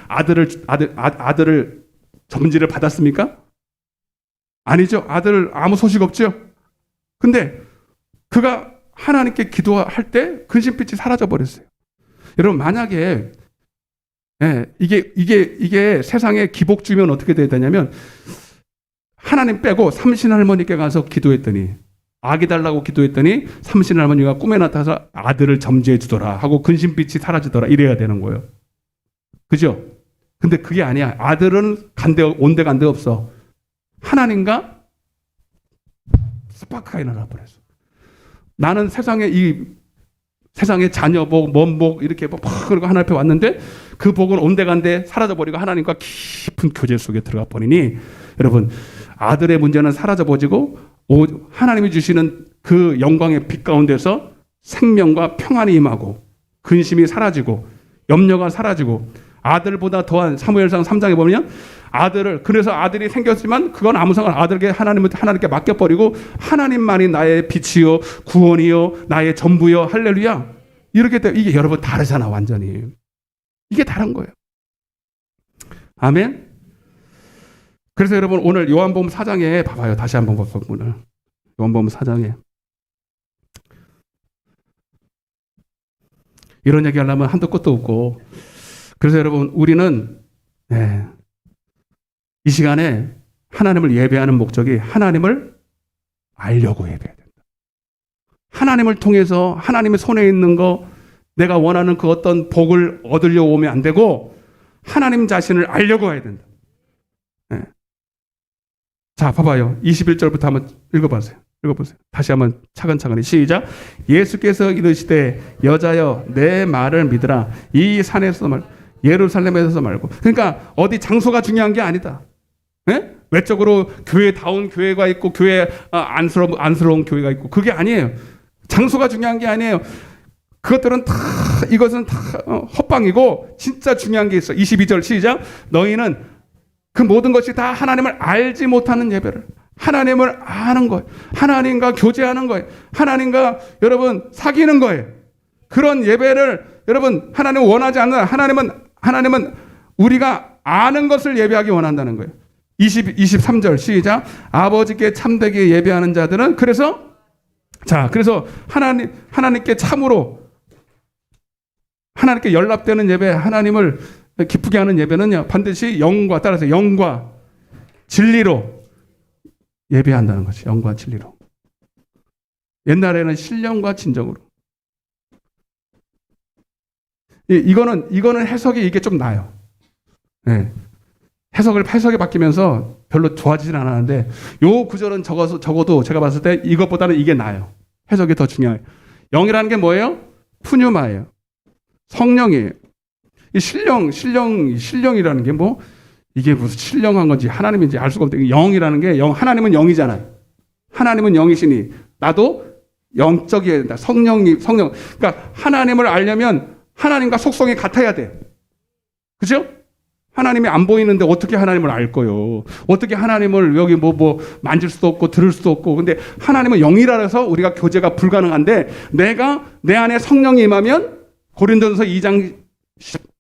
아들을 점지를 받았습니까? 아니죠. 아들 아무 소식 없죠. 근데 그가 하나님께 기도할 때 근심빛이 사라져 버렸어요. 여러분 만약에 예, 이게 세상에 기복주면 어떻게 돼야 되냐면 하나님 빼고 삼신 할머니께 가서 기도했더니 아기 달라고 기도했더니 삼신 할머니가 꿈에 나타나서 아들을 점지해 주더라 하고 근심빛이 사라지더라 이래야 되는 거예요. 그죠? 근데 그게 아니야. 아들은 온데 간데 없어. 하나님과 스파크가 일어나 버렸어. 나는 세상의 자녀복, 먼복 이렇게 그리고 하나님 앞에 왔는데 그 복은 온데간데 사라져버리고 하나님과 깊은 교제 속에 들어가 버리니 여러분 아들의 문제는 사라져버리고 하나님이 주시는 그 영광의 빛 가운데서 생명과 평안이 임하고 근심이 사라지고 염려가 사라지고 아들보다 더한 사무엘상 3장에 보면 그래서 아들이 생겼지만 그건 아무 상관 하나님께 맡겨버리고 하나님만이 나의 빛이요 구원이요 나의 전부요 할렐루야 이렇게 돼. 이게 여러분 다르잖아 완전히. 이게 다른 거예요. 아멘. 그래서 여러분 오늘 요한복음 4장에 봐봐요. 다시 한번 볼까요 오늘 요한복음 4장에 이런 얘기 하려면 한도 끝도 없고 그래서 여러분 우리는 이 시간에 하나님을 예배하는 목적이 하나님을 알려고 예배해야 된다. 하나님을 통해서 하나님의 손에 있는 거 내가 원하는 그 어떤 복을 얻으려고 오면 안 되고 하나님 자신을 알려고 해야 된다. 자, 봐봐요. 21절부터 한번 읽어보세요. 다시 한번 차근차근히 시작. 예수께서 이르시되 여자여 내 말을 믿으라. 이 산에서 예루살렘에서 말고. 그러니까 어디 장소가 중요한 게 아니다. 외적으로 교회다운 교회가 있고 교회 안쓰러운 교회가 있고 그게 아니에요. 장소가 중요한 게 아니에요. 이것은 다 헛방이고 진짜 중요한 게 있어. 22절 시작. 너희는 그 모든 것이 다 하나님을 알지 못하는 예배를 하나님을 아는 거예요. 하나님과 교제하는 거예요. 하나님과 여러분 사귀는 거예요. 그런 예배를 여러분 하나님은 원하지 않는 하나님은 우리가 아는 것을 예배하기 원한다는 거예요. 23절 시작. 아버지께 참되게 예배하는 자들은 그래서 하나님께 참으로 하나님께 연락되는 예배 하나님을 기쁘게 하는 예배는요 반드시 따라서 영과 진리로 예배한다는 것이 영과 진리로. 옛날에는 신령과 진정으로. 이거는 해석이 이게 좀 나요. 해석이 바뀌면서 별로 좋아지진 않았는데 요 구절은 적어도 제가 봤을 때 이것보다는 이게 나아요. 해석이 더 중요해요. 영이라는 게 뭐예요? 푸뉴마예요. 성령이에요. 이 신령이라는 게 이게 무슨 신령한 건지 하나님인지 알 수가 없대. 영이라는 게 하나님은 영이잖아요. 하나님은 영이시니 나도 영적이어야 된다. 성령. 그러니까 하나님을 알려면 하나님과 속성이 같아야 돼. 그죠? 하나님이 안 보이는데 어떻게 하나님을 알 거요? 어떻게 하나님을 여기 만질 수도 없고 들을 수도 없고. 근데 하나님은 영이라서 우리가 교제가 불가능한데 내가 내 안에 성령이 임하면 고린도전서 2장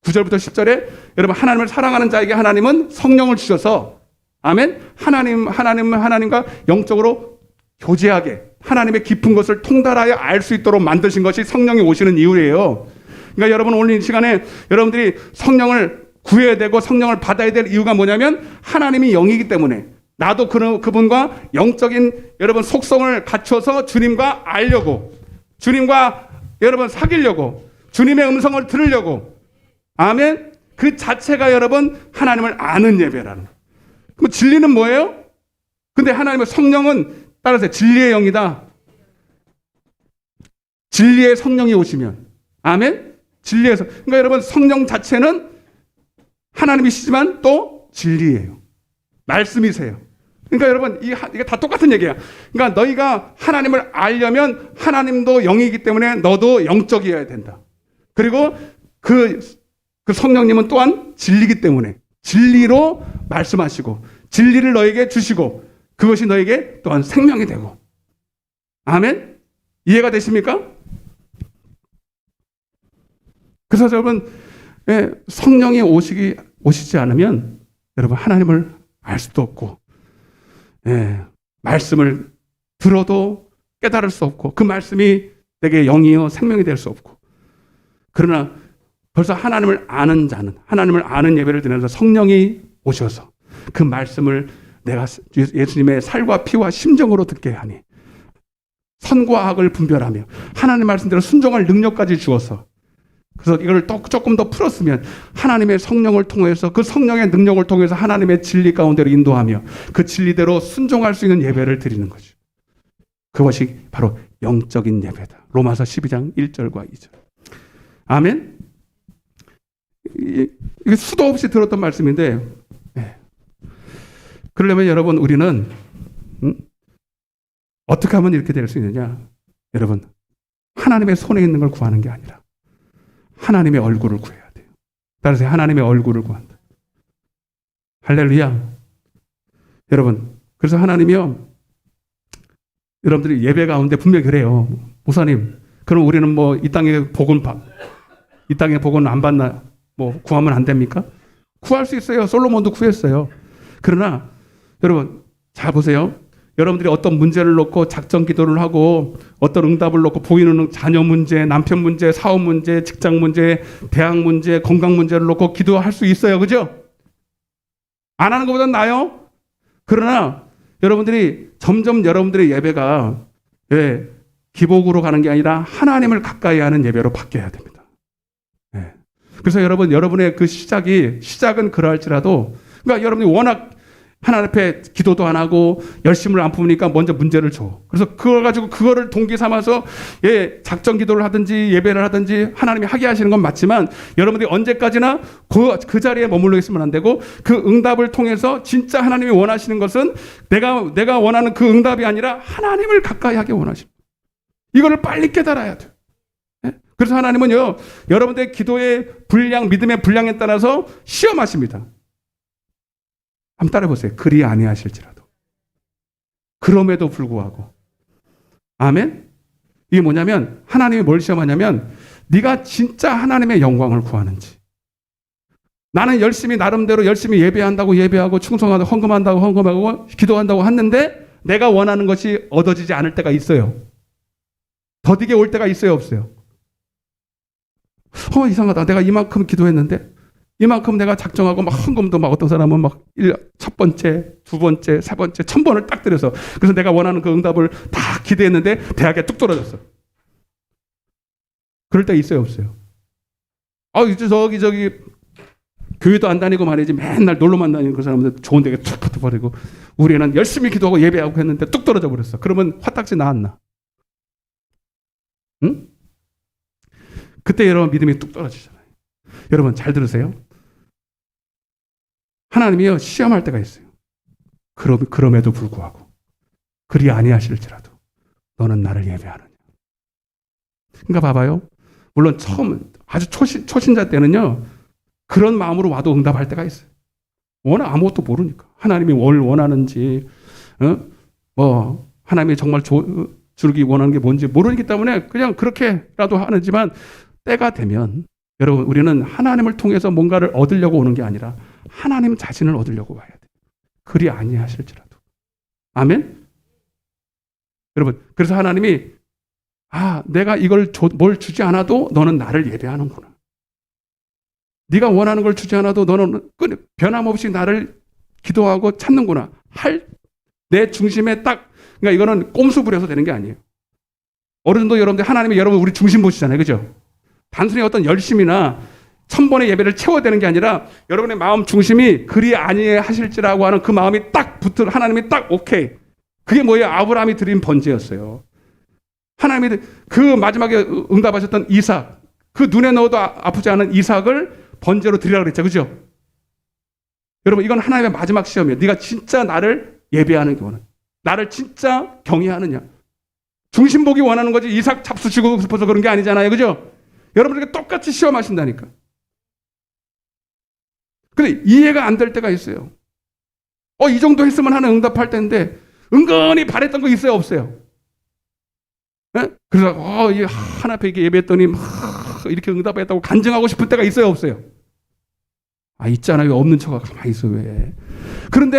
9절부터 10절에 여러분 하나님을 사랑하는 자에게 하나님은 성령을 주셔서 아멘. 하나님과 영적으로 교제하게 하나님의 깊은 것을 통달하여 알 수 있도록 만드신 것이 성령이 오시는 이유예요. 그러니까 여러분 오늘 이 시간에 여러분들이 성령을 구해야 되고 성령을 받아야 될 이유가 뭐냐면 하나님이 영이기 때문에 나도 그분과 영적인 여러분 속성을 갖춰서 주님과 알려고 주님과 여러분 사귀려고 주님의 음성을 들으려고 아멘. 그 자체가 여러분 하나님을 아는 예배라는. 그럼 진리는 뭐예요? 근데 하나님의 성령은 따라서 진리의 영이다. 진리의 성령이 오시면 아멘. 진리에서 그러니까 여러분 성령 자체는 하나님이시지만 또 진리예요. 말씀이세요. 그러니까 여러분 이게 다 똑같은 얘기야. 그러니까 너희가 하나님을 알려면 하나님도 영이기 때문에 너도 영적이어야 된다. 그리고 그 성령님은 또한 진리이기 때문에 진리로 말씀하시고 진리를 너에게 주시고 그것이 너에게 또한 생명이 되고 아멘. 이해가 되십니까? 그래서 여러분 성령이 오시지 않으면 여러분 하나님을 알 수도 없고 말씀을 들어도 깨달을 수 없고 그 말씀이 내게 영이요 생명이 될 수 없고 그러나 벌써 하나님을 아는 자는, 하나님을 아는 예배를 드리면서 성령이 오셔서 그 말씀을 내가 예수님의 살과 피와 심정으로 듣게 하니 선과 악을 분별하며 하나님의 말씀대로 순종할 능력까지 주어서, 그래서 이걸 또 조금 더 풀었으면 하나님의 성령을 통해서, 그 성령의 능력을 통해서 하나님의 진리 가운데로 인도하며 그 진리대로 순종할 수 있는 예배를 드리는 거죠. 그것이 바로 영적인 예배다. 로마서 12장 1절과 2절. 아멘. 이게 수도 없이 들었던 말씀인데, 그러려면 여러분, 우리는 어떻게 하면 이렇게 될 수 있느냐? 여러분, 하나님의 손에 있는 걸 구하는 게 아니라 하나님의 얼굴을 구해야 돼요. 따라서 하나님의 얼굴을 구한다. 할렐루야. 여러분, 그래서 하나님이요, 여러분들이 예배 가운데 분명히 그래요. 목사님, 그럼 우리는 뭐 이 땅의 복은 안 받나? 뭐 구하면 안 됩니까? 구할 수 있어요. 솔로몬도 구했어요. 그러나 여러분 잘 보세요. 여러분들이 어떤 문제를 놓고 작전 기도를 하고 어떤 응답을 놓고 보이는 자녀 문제, 남편 문제, 사업 문제, 직장 문제, 대학 문제, 건강 문제를 놓고 기도할 수 있어요. 그죠? 안 하는 것보다 나아요. 그러나 여러분들이 점점 여러분들의 예배가 기복으로 가는 게 아니라 하나님을 가까이 하는 예배로 바뀌어야 됩니다. 그래서 여러분의 그 시작은 그러할지라도, 그러니까 여러분이 워낙 하나님 앞에 기도도 안 하고 열심을 안 품으니까 먼저 문제를 줘. 그래서 그걸 가지고 그거를 동기 삼아서 작전 기도를 하든지 예배를 하든지 하나님이 하게 하시는 건 맞지만, 여러분들이 언제까지나 그 자리에 머물러 있으면 안 되고, 그 응답을 통해서 진짜 하나님이 원하시는 것은 내가 원하는 그 응답이 아니라 하나님을 가까이 하게 원하십니다. 이거를 빨리 깨달아야 돼요. 그래서 하나님은요, 여러분들의 기도의 분량, 믿음의 분량에 따라서 시험하십니다. 한번 따라해보세요. 그리 아니하실지라도. 그럼에도 불구하고. 아멘? 이게 뭐냐면, 하나님이 뭘 시험하냐면, 네가 진짜 하나님의 영광을 구하는지. 나는 나름대로 열심히 예배하고 충성하고 헌금하고 기도한다고 했는데, 내가 원하는 것이 얻어지지 않을 때가 있어요. 더디게 올 때가 있어요, 없어요? 이상하다. 내가 이만큼 기도했는데, 이만큼 내가 작정하고 막 헌금도 막 어떤 사람은 막 첫 번째, 두 번째, 세 번째, 1000번을 딱 들여서, 그래서 내가 원하는 그 응답을 다 기대했는데 대학에 뚝 떨어졌어. 그럴 때 있어요, 없어요? 저기 교회도 안 다니고 말이지 맨날 놀러만 다니는 그 사람들 좋은 데게 툭 붙어버리고, 우리 애는 열심히 기도하고 예배하고 했는데 뚝 떨어져 버렸어. 그러면 화딱지 나왔나? 응? 그때 여러분 믿음이 뚝 떨어지잖아요. 여러분 잘 들으세요. 하나님이요, 시험할 때가 있어요. 그럼에도 불구하고 그리 아니하실지라도 너는 나를 예배하느냐. 그러니까 봐봐요. 물론 아주 초신자 때는요, 그런 마음으로 와도 응답할 때가 있어요. 워낙 아무것도 모르니까. 하나님이 뭘 원하는지, 하나님이 정말 주기 원하는 게 뭔지 모르기 때문에 그냥 그렇게라도 하지만, 때가 되면 여러분, 우리는 하나님을 통해서 뭔가를 얻으려고 오는 게 아니라 하나님 자신을 얻으려고 와야 돼요. 그리 아니하실지라도. 아멘? 여러분, 그래서 하나님이 내가 뭘 주지 않아도 너는 나를 예배하는구나. 네가 원하는 걸 주지 않아도 너는 변함없이 나를 기도하고 찾는구나. 내 중심에 그러니까 이거는 꼼수 부려서 되는 게 아니에요. 어른도 여러분들, 하나님이 여러분 우리 중심 보시잖아요. 그죠? 단순히 어떤 열심이나 1000번의 예배를 채워야 되는 게 아니라 여러분의 마음 중심이 그리 아니하실지라고 하는 그 마음이 딱 하나님이 딱 오케이. 그게 뭐예요? 아브라함이 드린 번제였어요. 하나님이 그 마지막에 응답하셨던 이삭, 그 눈에 넣어도 아프지 않은 이삭을 번제로 드리라고 그랬죠. 그죠? 여러분, 이건 하나님의 마지막 시험이에요. 네가 진짜 나를 예배하는 게 원하는, 나를 진짜 경외하느냐. 중심 보기 원하는 거지 이삭 잡수시고 싶어서 그런 게 아니잖아요. 그죠? 여러분에게 똑같이 시험하신다니까. 근데 이해가 안 될 때가 있어요. 이 정도 했으면 하는 응답할 때인데 은근히 바랬던 거 있어요, 없어요? 그래서 하나님 앞에 예배했더니 막 이렇게 응답했다고 간증하고 싶을 때가 있어요, 없어요? 있잖아요. 없는 척하고 가만히 있어. 왜? 그런데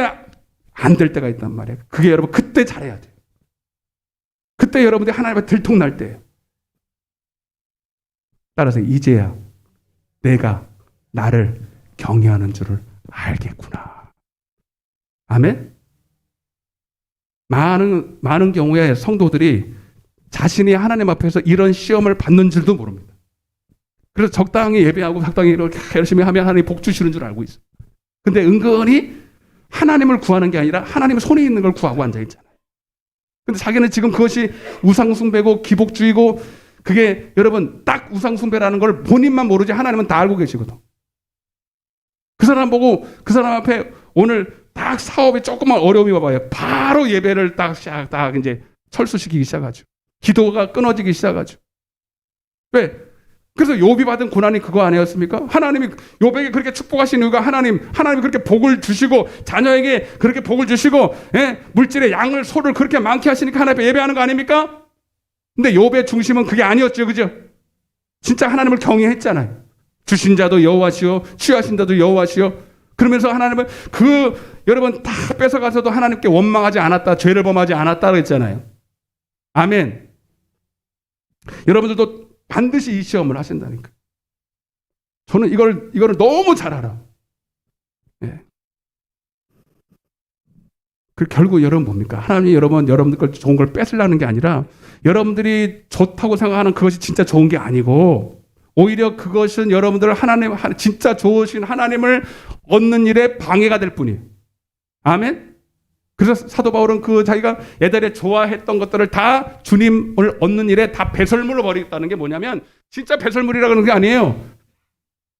안 될 때가 있단 말이에요. 그게 여러분 그때 잘해야 돼요. 그때 여러분들이 하나님 앞에 들통날 때예요. 따라서 이제야 내가 나를 경외하는 줄을 알겠구나. 아멘? 많은 경우에 성도들이 자신이 하나님 앞에서 이런 시험을 받는 줄도 모릅니다. 그래서 적당히 예배하고 적당히 이렇게 열심히 하면 하나님이 복 주시는 줄 알고 있어요. 근데 은근히 하나님을 구하는 게 아니라 하나님 손에 있는 걸 구하고 앉아있잖아요. 근데 자기는 지금 그것이 우상숭배고 기복주의고 그게 여러분 딱 우상숭배라는 걸 본인만 모르지 하나님은 다 알고 계시거든. 그 사람 보고 그 사람 앞에 오늘 딱 사업에 조금만 어려움이 와봐요. 바로 예배를 딱 이제 철수시키기 시작하죠. 기도가 끊어지기 시작하죠. 왜? 그래서 욥이 받은 고난이 그거 아니었습니까? 하나님이 욥에게 그렇게 축복하신 이유가 하나님이 그렇게 복을 주시고 자녀에게 그렇게 복을 주시고 물질의 양을 소를 그렇게 많게 하시니까 하나님 앞에 예배하는 거 아닙니까? 근데 욥의 중심은 그게 아니었죠. 그죠? 진짜 하나님을 경외했잖아요. 주신 자도 여호와시요 취하신 자도 여호와시요. 그러면서 하나님은 여러분 다 뺏어가서도 하나님께 원망하지 않았다. 죄를 범하지 않았다 그랬잖아요. 아멘. 여러분들도 반드시 이 시험을 하신다니까. 저는 이거를 너무 잘 알아. 예. 그 결국 여러분 뭡니까? 하나님이 여러분들 걸 좋은 걸 뺏으려는 게 아니라 여러분들이 좋다고 생각하는 그것이 진짜 좋은 게 아니고 오히려 그것은 여러분들 진짜 좋으신 하나님을 얻는 일에 방해가 될 뿐이에요. 아멘? 그래서 사도 바울은 자기가 옛날에 좋아했던 것들을 다 주님을 얻는 일에 다 배설물로 버리겠다는 게 뭐냐면 진짜 배설물이라 그러는 게 아니에요.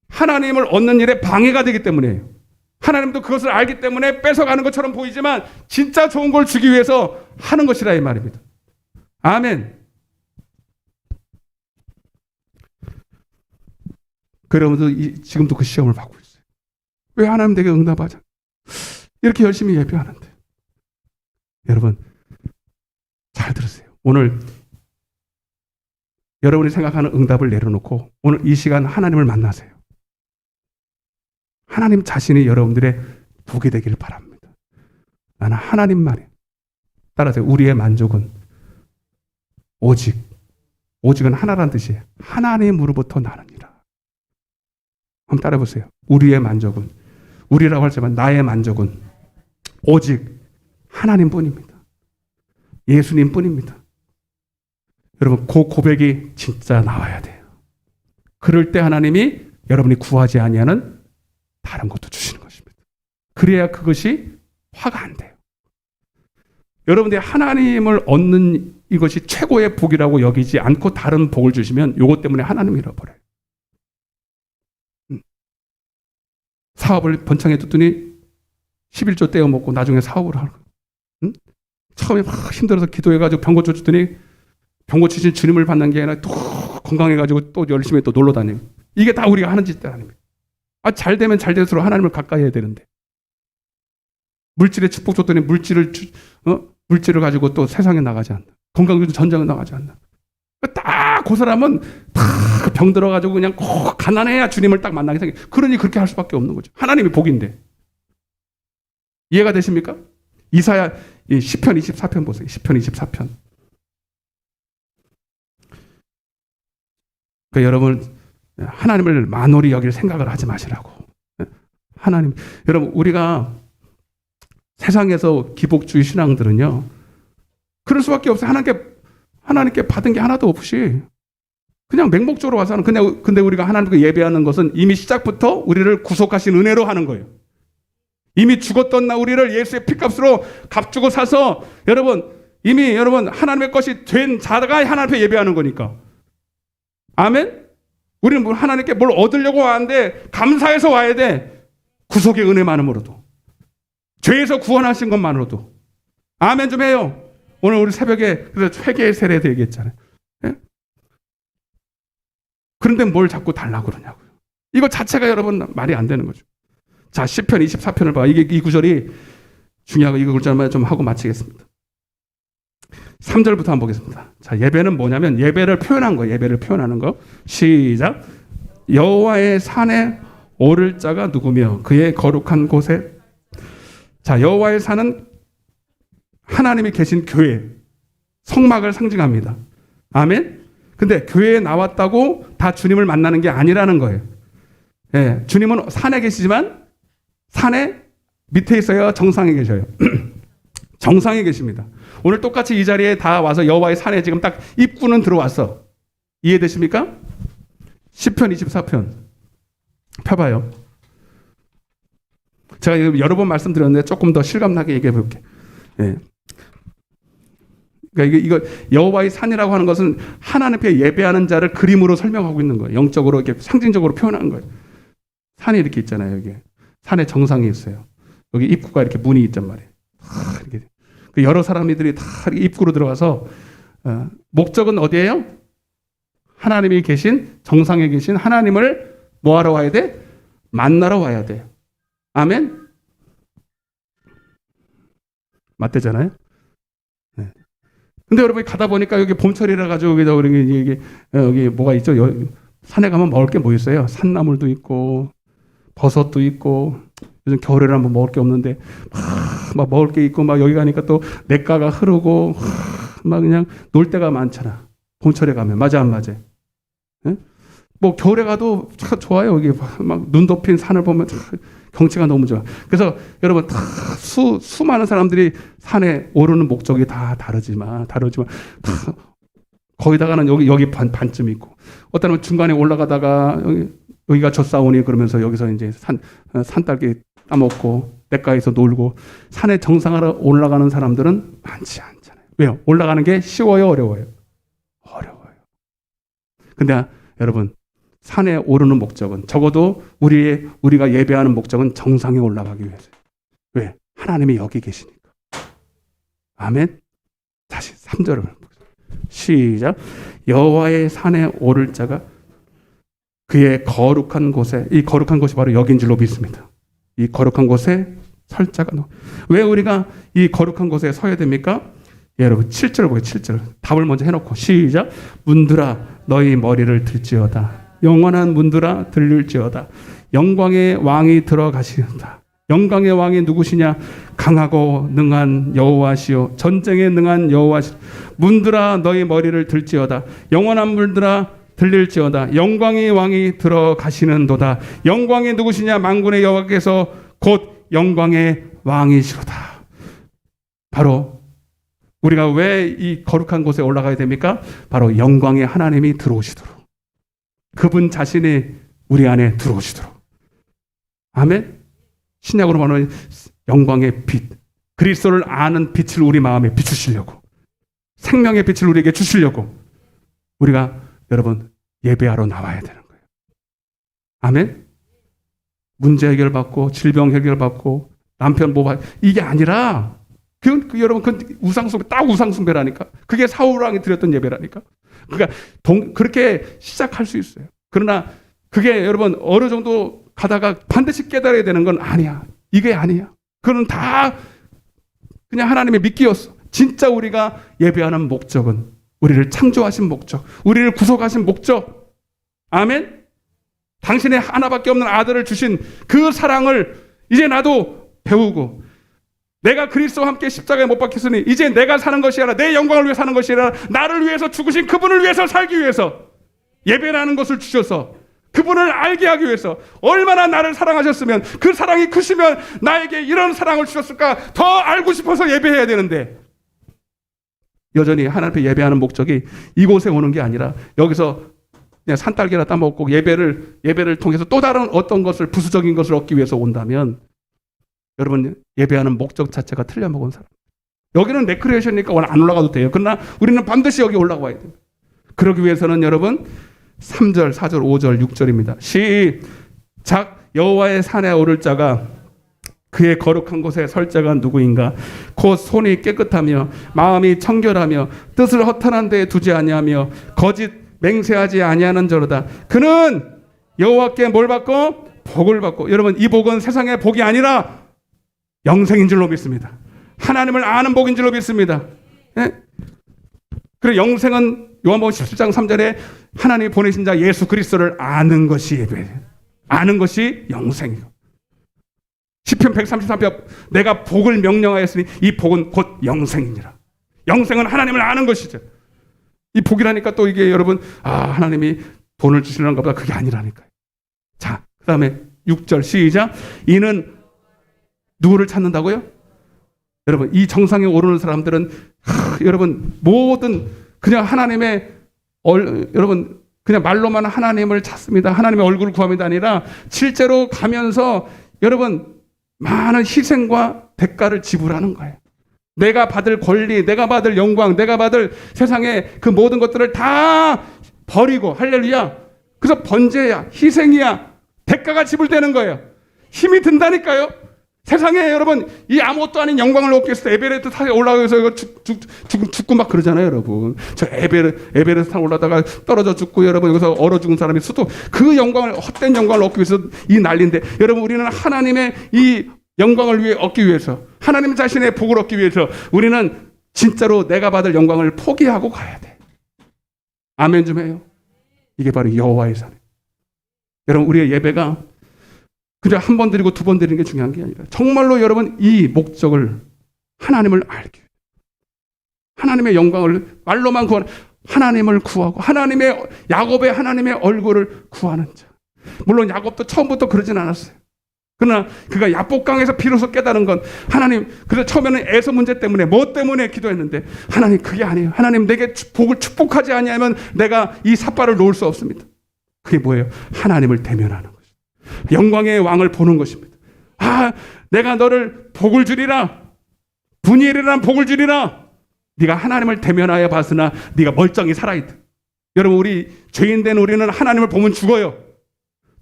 하나님을 얻는 일에 방해가 되기 때문이에요. 하나님도 그것을 알기 때문에 뺏어가는 것처럼 보이지만 진짜 좋은 걸 주기 위해서 하는 것이라 이 말입니다. 아멘. 그러면서 지금도 그 시험을 받고 있어요. 왜 하나님 내게 응답하자? 이렇게 열심히 예배하는데. 여러분 잘 들으세요. 오늘 여러분이 생각하는 응답을 내려놓고 오늘 이 시간 하나님을 만나세요. 하나님 자신이 여러분들의 복이 되기를 바랍니다. 나는 하나님만이 따라서 우리의 만족은 오직은 하나란 뜻이에요. 하나님으로부터 나느니라. 한번 따라해 보세요. 우리의 만족은 우리라고 하지만 나의 만족은 오직 하나님뿐입니다. 예수님뿐입니다. 여러분 그 고백이 진짜 나와야 돼요. 그럴 때 하나님이 여러분이 구하지 아니하는 다른 것도 주시는 것입니다. 그래야 그것이 화가 안 돼요. 여러분들이 하나님을 얻는 이것이 최고의 복이라고 여기지 않고 다른 복을 주시면 이것 때문에 하나님 잃어버려요. 사업을 번창해 뒀더니 11조 떼어먹고 나중에 사업을 하는 거예요. 처음에 막 힘들어서 기도해가지고 병 고쳐줬더니 병 고치신 주님을 받는 게 아니라 또 건강해가지고 또 열심히 또 놀러 다니고 이게 다 우리가 하는 짓들 아닙니까? 잘 되면 잘 될수록 하나님을 가까이 해야 되는데 물질에 축복 줬더니 물질을 가지고 또 세상에 나가지 않나. 건강도 전장에 나가지 않나. 딱 그 사람은 다 병 들어가지고 그냥 꼭 가난해야 주님을 딱 만나게 생겨. 그러니 그렇게 할 수밖에 없는 거죠. 하나님이 복인데. 이해가 되십니까? 이사야 시편 24편 보세요. 시편 24편. 그러니까 여러분 하나님을 만홀히 여길 생각을 하지 마시라고. 하나님, 여러분 우리가 세상에서 기복주의 신앙들은요. 그럴 수밖에 없어요. 하나님께 받은 게 하나도 없이 그냥 맹목적으로 와서 하는. 근데 우리가 하나님께 예배하는 것은 이미 시작부터 우리를 구속하신 은혜로 하는 거예요. 이미 죽었던 우리를 예수의 피값으로 값주고 사서 여러분 하나님의 것이 된 자가 하나님 앞에 예배하는 거니까. 아멘? 우리는 하나님께 뭘 얻으려고 하는데 감사해서 와야 돼. 구속의 은혜만으로도. 죄에서 구원하신 것만으로도. 아멘 좀 해요. 오늘 우리 새벽에 그래서 회개의 세례도 얘기했잖아요. 예? 그런데 뭘 자꾸 달라고 그러냐고요. 이거 자체가 여러분 말이 안 되는 거죠. 자, 시편 24편을 봐. 이 구절이 중요하고 이 구절만 좀 하고 마치겠습니다. 3절부터 한번 보겠습니다. 자, 예배는 뭐냐면 예배를 표현한 거예요. 예배를 표현하는 거. 시작. 여호와의 산에 오를 자가 누구며 그의 거룩한 곳에. 자, 여호와의 산은 하나님이 계신 교회, 성막을 상징합니다. 아멘? 근데 교회에 나왔다고 다 주님을 만나는 게 아니라는 거예요. 예, 주님은 산에 계시지만 산에 밑에 있어요? 정상에 계셔요? 정상에 계십니다. 오늘 똑같이 이 자리에 다 와서 여호와의 산에 지금 딱 입구는 들어왔어. 이해되십니까? 시편 24편 펴봐요. 제가 여러 번 말씀드렸는데 조금 더 실감나게 얘기해 볼게. 예. 그러니까 이거 여호와의 산이라고 하는 것은 하나님 앞에 예배하는 자를 그림으로 설명하고 있는 거예요. 영적으로 이렇게 상징적으로 표현하는 거예요. 산이 이렇게 있잖아요. 여기 산의 정상이 있어요. 여기 입구가 이렇게 문이 있단 말이에요. 이렇게 여러 사람들이 다 입구로 들어가서 목적은 어디예요? 하나님이 계신 정상에 계신 하나님을 뭐하러 와야 돼? 만나러 와야 돼. 아멘. 맞대잖아요. 네. 근데 여러분이 가다 보니까 여기 봄철이라 가지고 여기 뭐가 있죠? 산에 가면 먹을 게 뭐 있어요? 산나물도 있고 버섯도 있고 요즘 겨울에는 뭐 먹을 게 없는데 막 먹을 게 있고 막 여기 가니까 또 냇가가 흐르고 막 그냥 놀 데가 많잖아. 봄철에 가면 맞아 안 맞아? 네? 뭐 겨울에 가도 참 좋아요. 여기 막 눈 덮인 산을 보면 경치가 너무 좋아. 그래서 여러분 다 수많은 사람들이 산에 오르는 목적이 다 다르지만 다 거기다가는 여기 반쯤 있고 어떤 은 중간에 올라가다가 여기가 젖사오니 그러면서 여기서 이제 산딸기 따먹고 냇가에서 놀고 산에 정상으로 올라가는 사람들은 많지 않잖아요. 왜요? 올라가는 게 쉬워요, 어려워요? 어려워요. 근데 여러분 산에 오르는 목적은 적어도 우리가 예배하는 목적은 정상에 올라가기 위해서. 왜? 하나님이 여기 계시니까. 아멘. 다시 3절을 시작. 여호와의 산에 오를 자가 그의 거룩한 곳에, 이 거룩한 곳이 바로 여기인 줄로 믿습니다. 이 거룩한 곳에 설 자가. 왜 우리가 이 거룩한 곳에 서야 됩니까? 예, 여러분 7절 보세요. 7절 답을 먼저 해놓고 시작. 문들아 너희 머리를 들지어다. 영원한 문들아 들릴지어다. 영광의 왕이 들어가시다. 영광의 왕이 누구시냐? 강하고 능한 여호와시요 전쟁에 능한 여호와시. 문들아 너희 머리를 들지어다. 영원한 문들아 들릴지어다. 영광의 왕이 들어가시는도다. 영광이 누구시냐? 만군의 여호와께서 곧 영광의 왕이시로다. 바로 우리가 왜 이 거룩한 곳에 올라가야 됩니까? 바로 영광의 하나님이 들어오시도록, 그분 자신이 우리 안에 들어오시도록. 아멘. 신약으로 말하면 영광의 빛, 그리스도를 아는 빛을 우리 마음에 비추시려고, 생명의 빛을 우리에게 주시려고 우리가 여러분 예배하러 나와야 되는 거예요. 아멘. 문제 해결받고 질병 해결받고 남편 뭐 이게 아니라 여러분 그 우상숭배, 딱 우상숭배라니까. 그게 사울왕이 드렸던 예배라니까. 그러니까 그렇게 시작할 수 있어요. 그러나 그게 여러분 어느 정도 가다가 반드시 깨달아야 되는 건 아니야. 이게 아니야. 그건 다 그냥 하나님의 미끼였어. 진짜 우리가 예배하는 목적은 우리를 창조하신 목적, 우리를 구속하신 목적. 아멘. 당신의 하나밖에 없는 아들을 주신 그 사랑을 이제 나도 배우고, 내가 그리스도와 함께 십자가에 못 박혔으니 이제 내가 사는 것이 아니라 내 영광을 위해 사는 것이 아니라 나를 위해서 죽으신 그분을 위해서 살기 위해서 예배라는 것을 주셔서 그분을 알게 하기 위해서, 얼마나 나를 사랑하셨으면, 그 사랑이 크시면 나에게 이런 사랑을 주셨을까 더 알고 싶어서 예배해야 되는데, 여전히 하나님 앞에 예배하는 목적이 이곳에 오는 게 아니라 여기서 그냥 산딸기나 따먹고 예배를 통해서 또 다른 어떤 것을, 부수적인 것을 얻기 위해서 온다면 여러분 예배하는 목적 자체가 틀려먹은 사람. 여기는 레크레이션이니까 안 올라가도 돼요. 그러나 우리는 반드시 여기 올라와야 돼요. 그러기 위해서는 여러분 3절, 4절, 5절, 6절입니다. 시작. 여호와의 산에 오를 자가 그의 거룩한 곳에 설 자가 누구인가? 곧 손이 깨끗하며 마음이 청결하며 뜻을 허탄한 데에 두지 아니하며 거짓 맹세하지 아니하는 자로다. 그는 여호와께 뭘 받고? 복을 받고. 여러분 이 복은 세상의 복이 아니라 영생인 줄로 믿습니다. 하나님을 아는 복인 줄로 믿습니다. 예? 그리고 영생은 요한복음 17장 3절에 하나님이 보내신 자 예수 그리스도를 아는 것이 예배예요. 아는 것이 영생이에요. 시편 133편 내가 복을 명령하였으니 이 복은 곧 영생이니라. 영생은 하나님을 아는 것이죠. 이 복이라니까 또 이게 여러분 하나님이 돈을 주시려는가 보다, 그게 아니라니까요. 자, 그 다음에 6절 시작. 이는 누구를 찾는다고요? 여러분, 이 정상에 오르는 사람들은 여러분 모든 그냥 하나님의 여러분 그냥 말로만 하나님을 찾습니다. 하나님의 얼굴을 구합니다. 아니라 실제로 가면서 여러분 많은 희생과 대가를 지불하는 거예요. 내가 받을 권리, 내가 받을 영광, 내가 받을 세상의 그 모든 것들을 다 버리고, 할렐루야. 그래서 번제야, 희생이야, 대가가 지불되는 거예요. 힘이 든다니까요. 세상에 여러분 이 아무것도 아닌 영광을 얻기 위해서 에베레스트 산에 올라가서 이거 죽고 막 그러잖아요, 여러분. 저 에베레스트 산 올라다가 떨어져 죽고 여러분 여기서 얼어 죽은 사람이 수도 그 영광을 헛된 영광을 얻기 위해서 이 난리인데, 여러분 우리는 하나님의 이 영광을 얻기 위해서, 하나님 자신의 복을 얻기 위해서 우리는 진짜로 내가 받을 영광을 포기하고 가야 돼. 아멘 좀 해요. 이게 바로 여호와의 산이에요. 여러분 우리의 예배가 그냥 한 번 드리고 두 번 드리는 게 중요한 게 아니라 정말로 여러분 이 목적을 하나님을 알기 위해, 하나님의 영광을 말로만 구하는, 하나님을 구하고 하나님의 야곱의 하나님의 얼굴을 구하는 자. 물론 야곱도 처음부터 그러진 않았어요. 그러나 그가 야복강에서 비로소 깨달은 건 하나님, 그래서 처음에는 에서 문제 때문에 뭐 때문에 기도했는데 하나님 그게 아니에요. 하나님 내게 복을 축복하지 아니하면 내가 이 삿발을 놓을 수 없습니다. 그게 뭐예요? 하나님을 대면하는 것입니다. 영광의 왕을 보는 것입니다. 내가 너를 복을 주리라, 분이엘이란 복을 주리라. 네가 하나님을 대면하여 봤으나 네가 멀쩡히 살아있다. 여러분 우리 죄인 된 우리는 하나님을 보면 죽어요.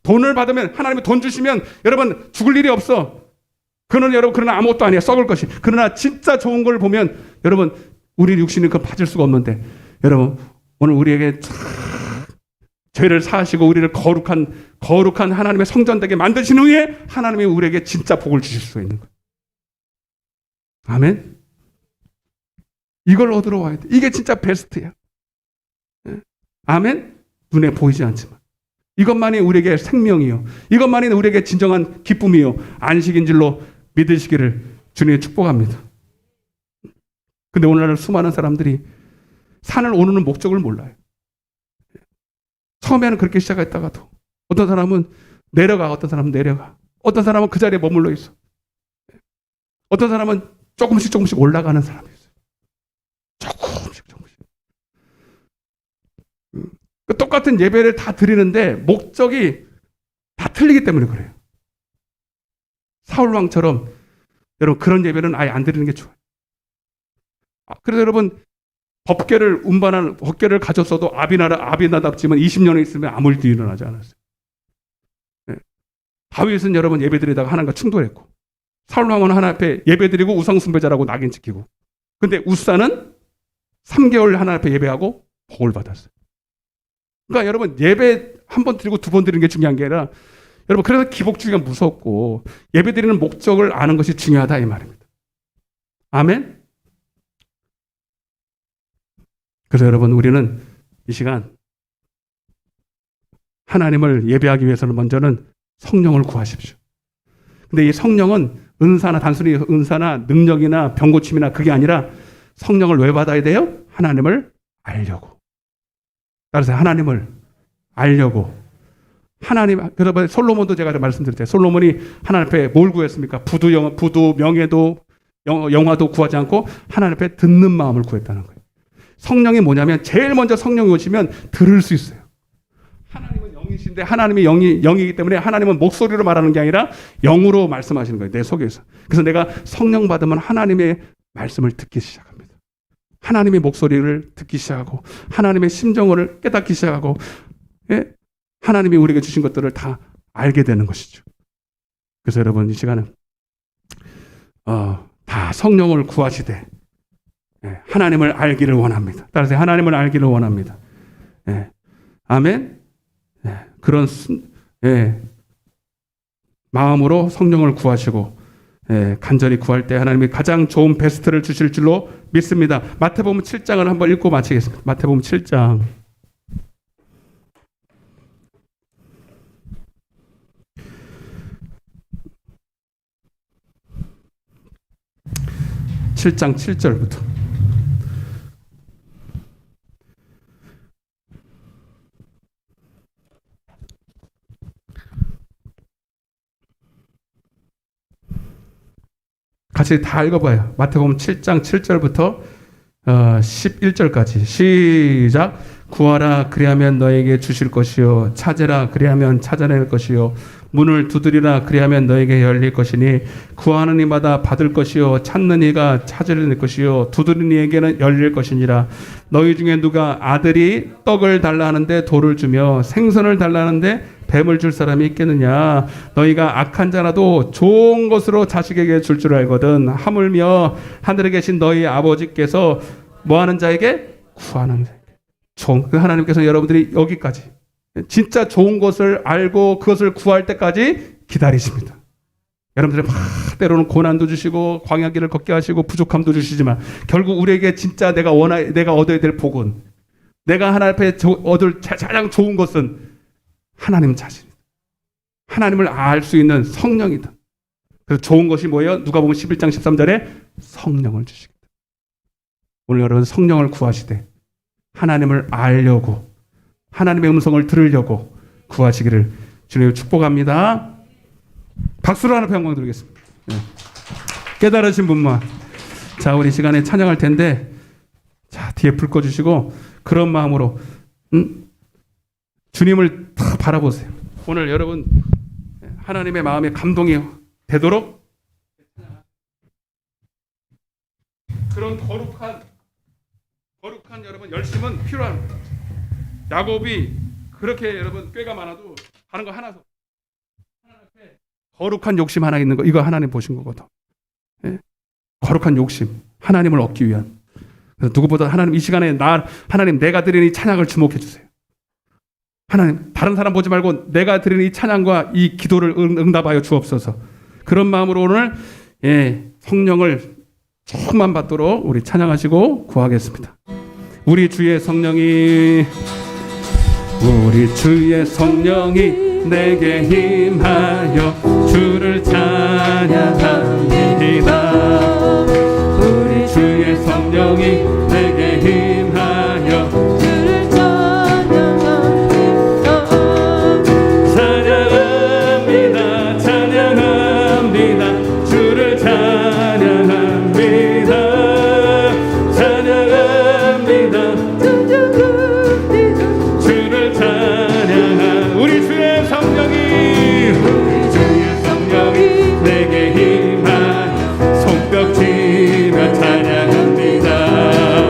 돈을 받으면, 하나님이 돈 주시면 여러분 죽을 일이 없어. 그러나 아무것도 아니야, 썩을 것이. 그러나 진짜 좋은 걸 보면 여러분 우리 육신이 그걸 받을 수가 없는데, 여러분 오늘 우리에게 죄를 사하시고 우리를 거룩한 하나님의 성전되게 만드신 후에 하나님이 우리에게 진짜 복을 주실 수 있는 거예요. 아멘. 이걸 얻으러 와야 돼. 이게 진짜 베스트야. 아멘. 눈에 보이지 않지만 이것만이 우리에게 생명이요, 이것만이 우리에게 진정한 기쁨이요 안식인 줄로 믿으시기를 주님의 축복합니다. 근데 오늘날 수많은 사람들이 산을 오르는 목적을 몰라요. 처음에는 그렇게 시작했다가도 어떤 사람은 내려가, 어떤 사람은 내려가, 어떤 사람은 그 자리에 머물러 있어, 어떤 사람은 조금씩 올라가는 사람이 있어요. 조금씩. 똑같은 예배를 다 드리는데 목적이 다 틀리기 때문에 그래요. 사울왕처럼 여러분 그런 예배는 아예 안 드리는 게 좋아요. 그래서 여러분 법궤를 가졌어도 아비나답지만 20년에 있으면 아무 일도 일어나지 않았어요. 다윗은 여러분 예배드리다가 하나님과 충돌했고, 사울왕은 하나님 앞에 예배드리고 우상숭배자라고 낙인 찍히고, 근데 우사는 3개월 하나님 앞에 예배하고 복을 받았어요. 그러니까 여러분 예배 한 번 드리고 두 번 드리는 게 중요한 게 아니라, 여러분 그래서 기복주의가 무섭고 예배 드리는 목적을 아는 것이 중요하다 이 말입니다. 아멘. 그래서 여러분 우리는 이 시간 하나님을 예배하기 위해서는 먼저는 성령을 구하십시오. 근데 이 성령은 단순히 은사나 능력이나 병고침이나 그게 아니라, 성령을 왜 받아야 돼요? 하나님을 알려고. 따라서 하나님을 알려고. 그래서 솔로몬도 제가 말씀드릴 때, 솔로몬이 하나님 앞에 뭘 구했습니까? 부도 명예도 영화도 구하지 않고 하나님 앞에 듣는 마음을 구했다는 거예요. 성령이 뭐냐면, 제일 먼저 성령이 오시면 들을 수 있어요. 하나님은 영이신데 하나님이 영이기 때문에 하나님은 목소리로 말하는 게 아니라 영으로 말씀하시는 거예요, 내 속에서. 그래서 내가 성령 받으면 하나님의 말씀을 듣기 시작합니다. 하나님의 목소리를 듣기 시작하고 하나님의 심정을 깨닫기 시작하고, 하나님이 우리에게 주신 것들을 다 알게 되는 것이죠. 그래서 여러분 이 시간은 다 성령을 구하시되 하나님을 알기를 원합니다. 따라서 하나님을 알기를 원합니다. 아멘. 그런 마음으로 성령을 구하시고 간절히 구할 때 하나님이 가장 좋은 베스트를 주실 줄로 믿습니다. 마태복음 7장을 한번 읽고 마치겠습니다. 마태복음 7장. (7장) 7절부터. 같이 다 읽어봐요. 마태복음 7장 7절부터 11절까지 시작. 구하라 그리하면 너에게 주실 것이요 찾으라 그리하면 찾아낼 것이요 문을 두드리라 그리하면 너에게 열릴 것이니 구하는 이마다 받을 것이요 찾는 이가 찾을 것이요 두드리는 이에게는 열릴 것이니라. 너희 중에 누가 아들이 떡을 달라 하는데 돌을 주며 생선을 달라 하는데 뱀을 줄 사람이 있겠느냐. 너희가 악한 자라도 좋은 것으로 자식에게 줄 줄 알거든. 하물며 하늘에 계신 너희 아버지께서 뭐하는 자에게? 구하는 자에게. 그 하나님께서 여러분들이 여기까지 진짜 좋은 것을 알고 그것을 구할 때까지 기다리십니다. 여러분들이 막 때로는 고난도 주시고 광야길을 걷게 하시고 부족함도 주시지만 결국 우리에게 진짜 내가 얻어야 될 복은, 내가 하나님 앞에 얻을 가장 좋은 것은 하나님 자신이다. 하나님을 알 수 있는 성령이다. 그래서 좋은 것이 뭐예요? 누가복음 11장 13절에 성령을 주시겠다. 오늘 여러분 성령을 구하시되 하나님을 알려고, 하나님의 음성을 들으려고 구하시기를 주님 축복합니다. 박수로 하나 영광 드리겠습니다. 네. 깨달으신 분만. 자, 우리 시간에 찬양할 텐데, 자, 뒤에 불 꺼주시고 그런 마음으로 주님을 다 바라보세요. 오늘 여러분 하나님의 마음에 감동이 되도록 그런 거룩한 여러분 열심은 필요합니다. 야곱이 그렇게 여러분 꾀가 많아도 하는 거 하나도, 하나님 앞에 거룩한 욕심 하나 있는 거, 이거 하나님 보신 거거든. 예? 거룩한 욕심, 하나님을 얻기 위한. 그래서 누구보다 하나님 이 시간에 하나님 내가 드리는 이 찬양을 주목해 주세요. 하나님 다른 사람 보지 말고 내가 드리는 이 찬양과 이 기도를 응답하여 주옵소서. 그런 마음으로 오늘 성령을 충만 받도록 우리 찬양하시고 구하겠습니다. 우리 주의 성령이 내게 힘하여 주를 찬양합니다. 우리 주의 성령이 내게 힘하여 주를 찬양합니다. 찬양합니다. 주를 찬양합니다. 주를 찬양한 우리 주의 성령이 내게 힘하여 손뼉치며 찬양합니다.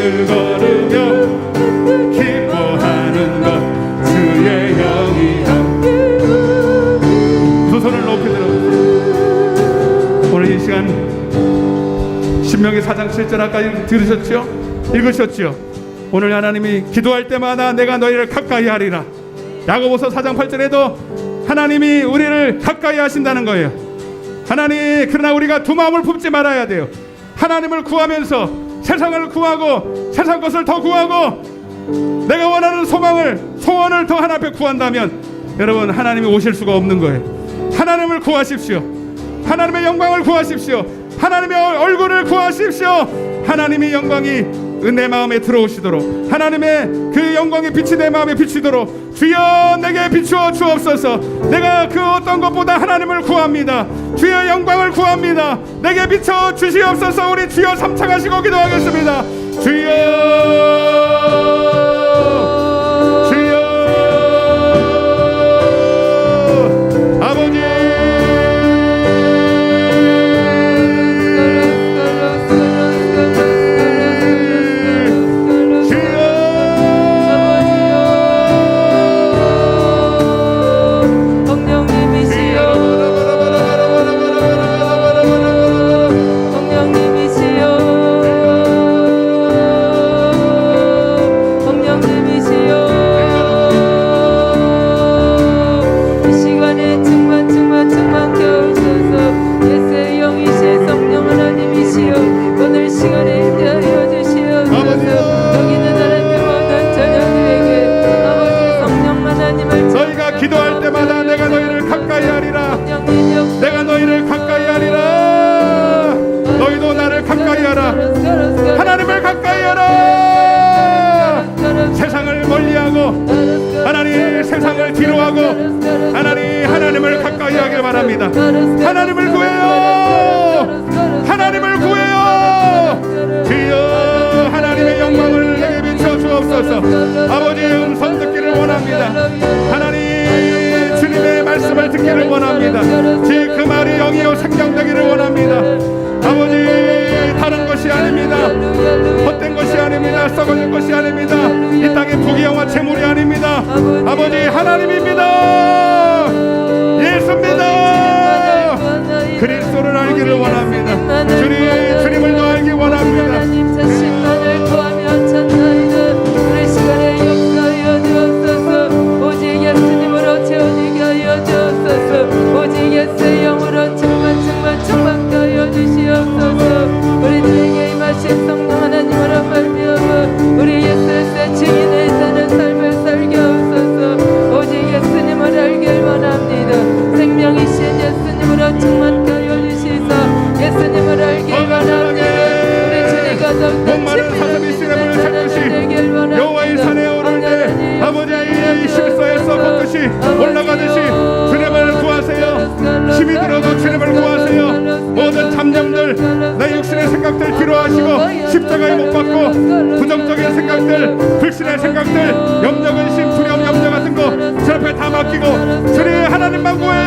길을 걸으며 기뻐하는 것 주의 영이여. 두 손을 높이 들어보세요. 오늘 이 시간 신명기 4장 7절 아까 들으셨죠? 읽으셨죠? 오늘 하나님이 기도할 때마다 내가 너희를 가까이 하리라. 야고보서 4장 8절에도 하나님이 우리를 가까이 하신다는 거예요. 하나님, 그러나 우리가 두 마음을 품지 말아야 돼요. 하나님을 구하면서 세상을 구하고 세상 것을 더 구하고 내가 원하는 소원을 더 하나 앞에 구한다면 여러분, 하나님이 오실 수가 없는 거예요. 하나님을 구하십시오. 하나님의 영광을 구하십시오. 하나님의 얼굴을 구하십시오. 하나님의 영광이 내 마음에 들어오시도록, 하나님의 그 영광의 빛이 내 마음에 비치도록 주여 내게 비추어 주옵소서. 내가 그 어떤 것보다 하나님을 구합니다. 주여 영광을 구합니다. 내게 비춰 주시옵소서. 우리 주여 삼창하시고 기도하겠습니다. 주여, 주여, 아버지, 기도할 때마다 내가 너희를 가까이 하리라. 내가 너희를 가까이 하리라. 너희도 나를 가까이 하라. 하나님을 가까이 하라. 세상을 멀리하고 하나님, 세상을 뒤로하고 하나님을 가까이 하길 바랍니다. 하나님을 구해요. 하나님을 구해요. 주여, 하나님의 영광을 내게 비춰 주옵소서. 아버지의 음성 듣기를 원합니다. 하나님, 주님의 말씀을 듣기를 원합니다. 그 말이 영이요 생명되기를 원합니다. 아버지, 다른 것이 아닙니다. 헛된 것이 아닙니다. 썩어질 것이 아닙니다. 이 땅의 부귀영화 재물이 아닙니다. 아버지, 하나님입니다. 예수입니다. 그리스도를 알기를 원합니다. 주님을 더 알기 원합니다. 하나님 자신만을 구하며 찾나이다. 우리 시간에 역사하여 주옵소서. 오직 예수님으로 채워지게 하여 주옵소서. 오직 예수의 영으로 충만케 하여 주시옵소서. 우리들에게 임하신 성령 하나님으로 말미암아 우리 예수의 증인의 사는 삶을 살게 하옵소서. 오직 예수님을 알길 원합니다. 생명이신 예수님으로 충만케 하여 주시사 예수님을 알길 원합니다. 우리 주님과 목마른 사슴이 시름을 찾듯이 여호와의 산에 오를 때 아버지의 실소에서 걷듯이 올라가듯이 주님을 구하세요. 힘이 들어도 주님을 구하세요. 모든 잠념들, 내 육신의 생각들 뒤로하시고 십자가에 못 박고 부정적인 생각들, 불신의 생각들, 염려, 근심, 두려움, 염려 같은 거 주 앞에 다 맡기고 주님 하나님만 구해요.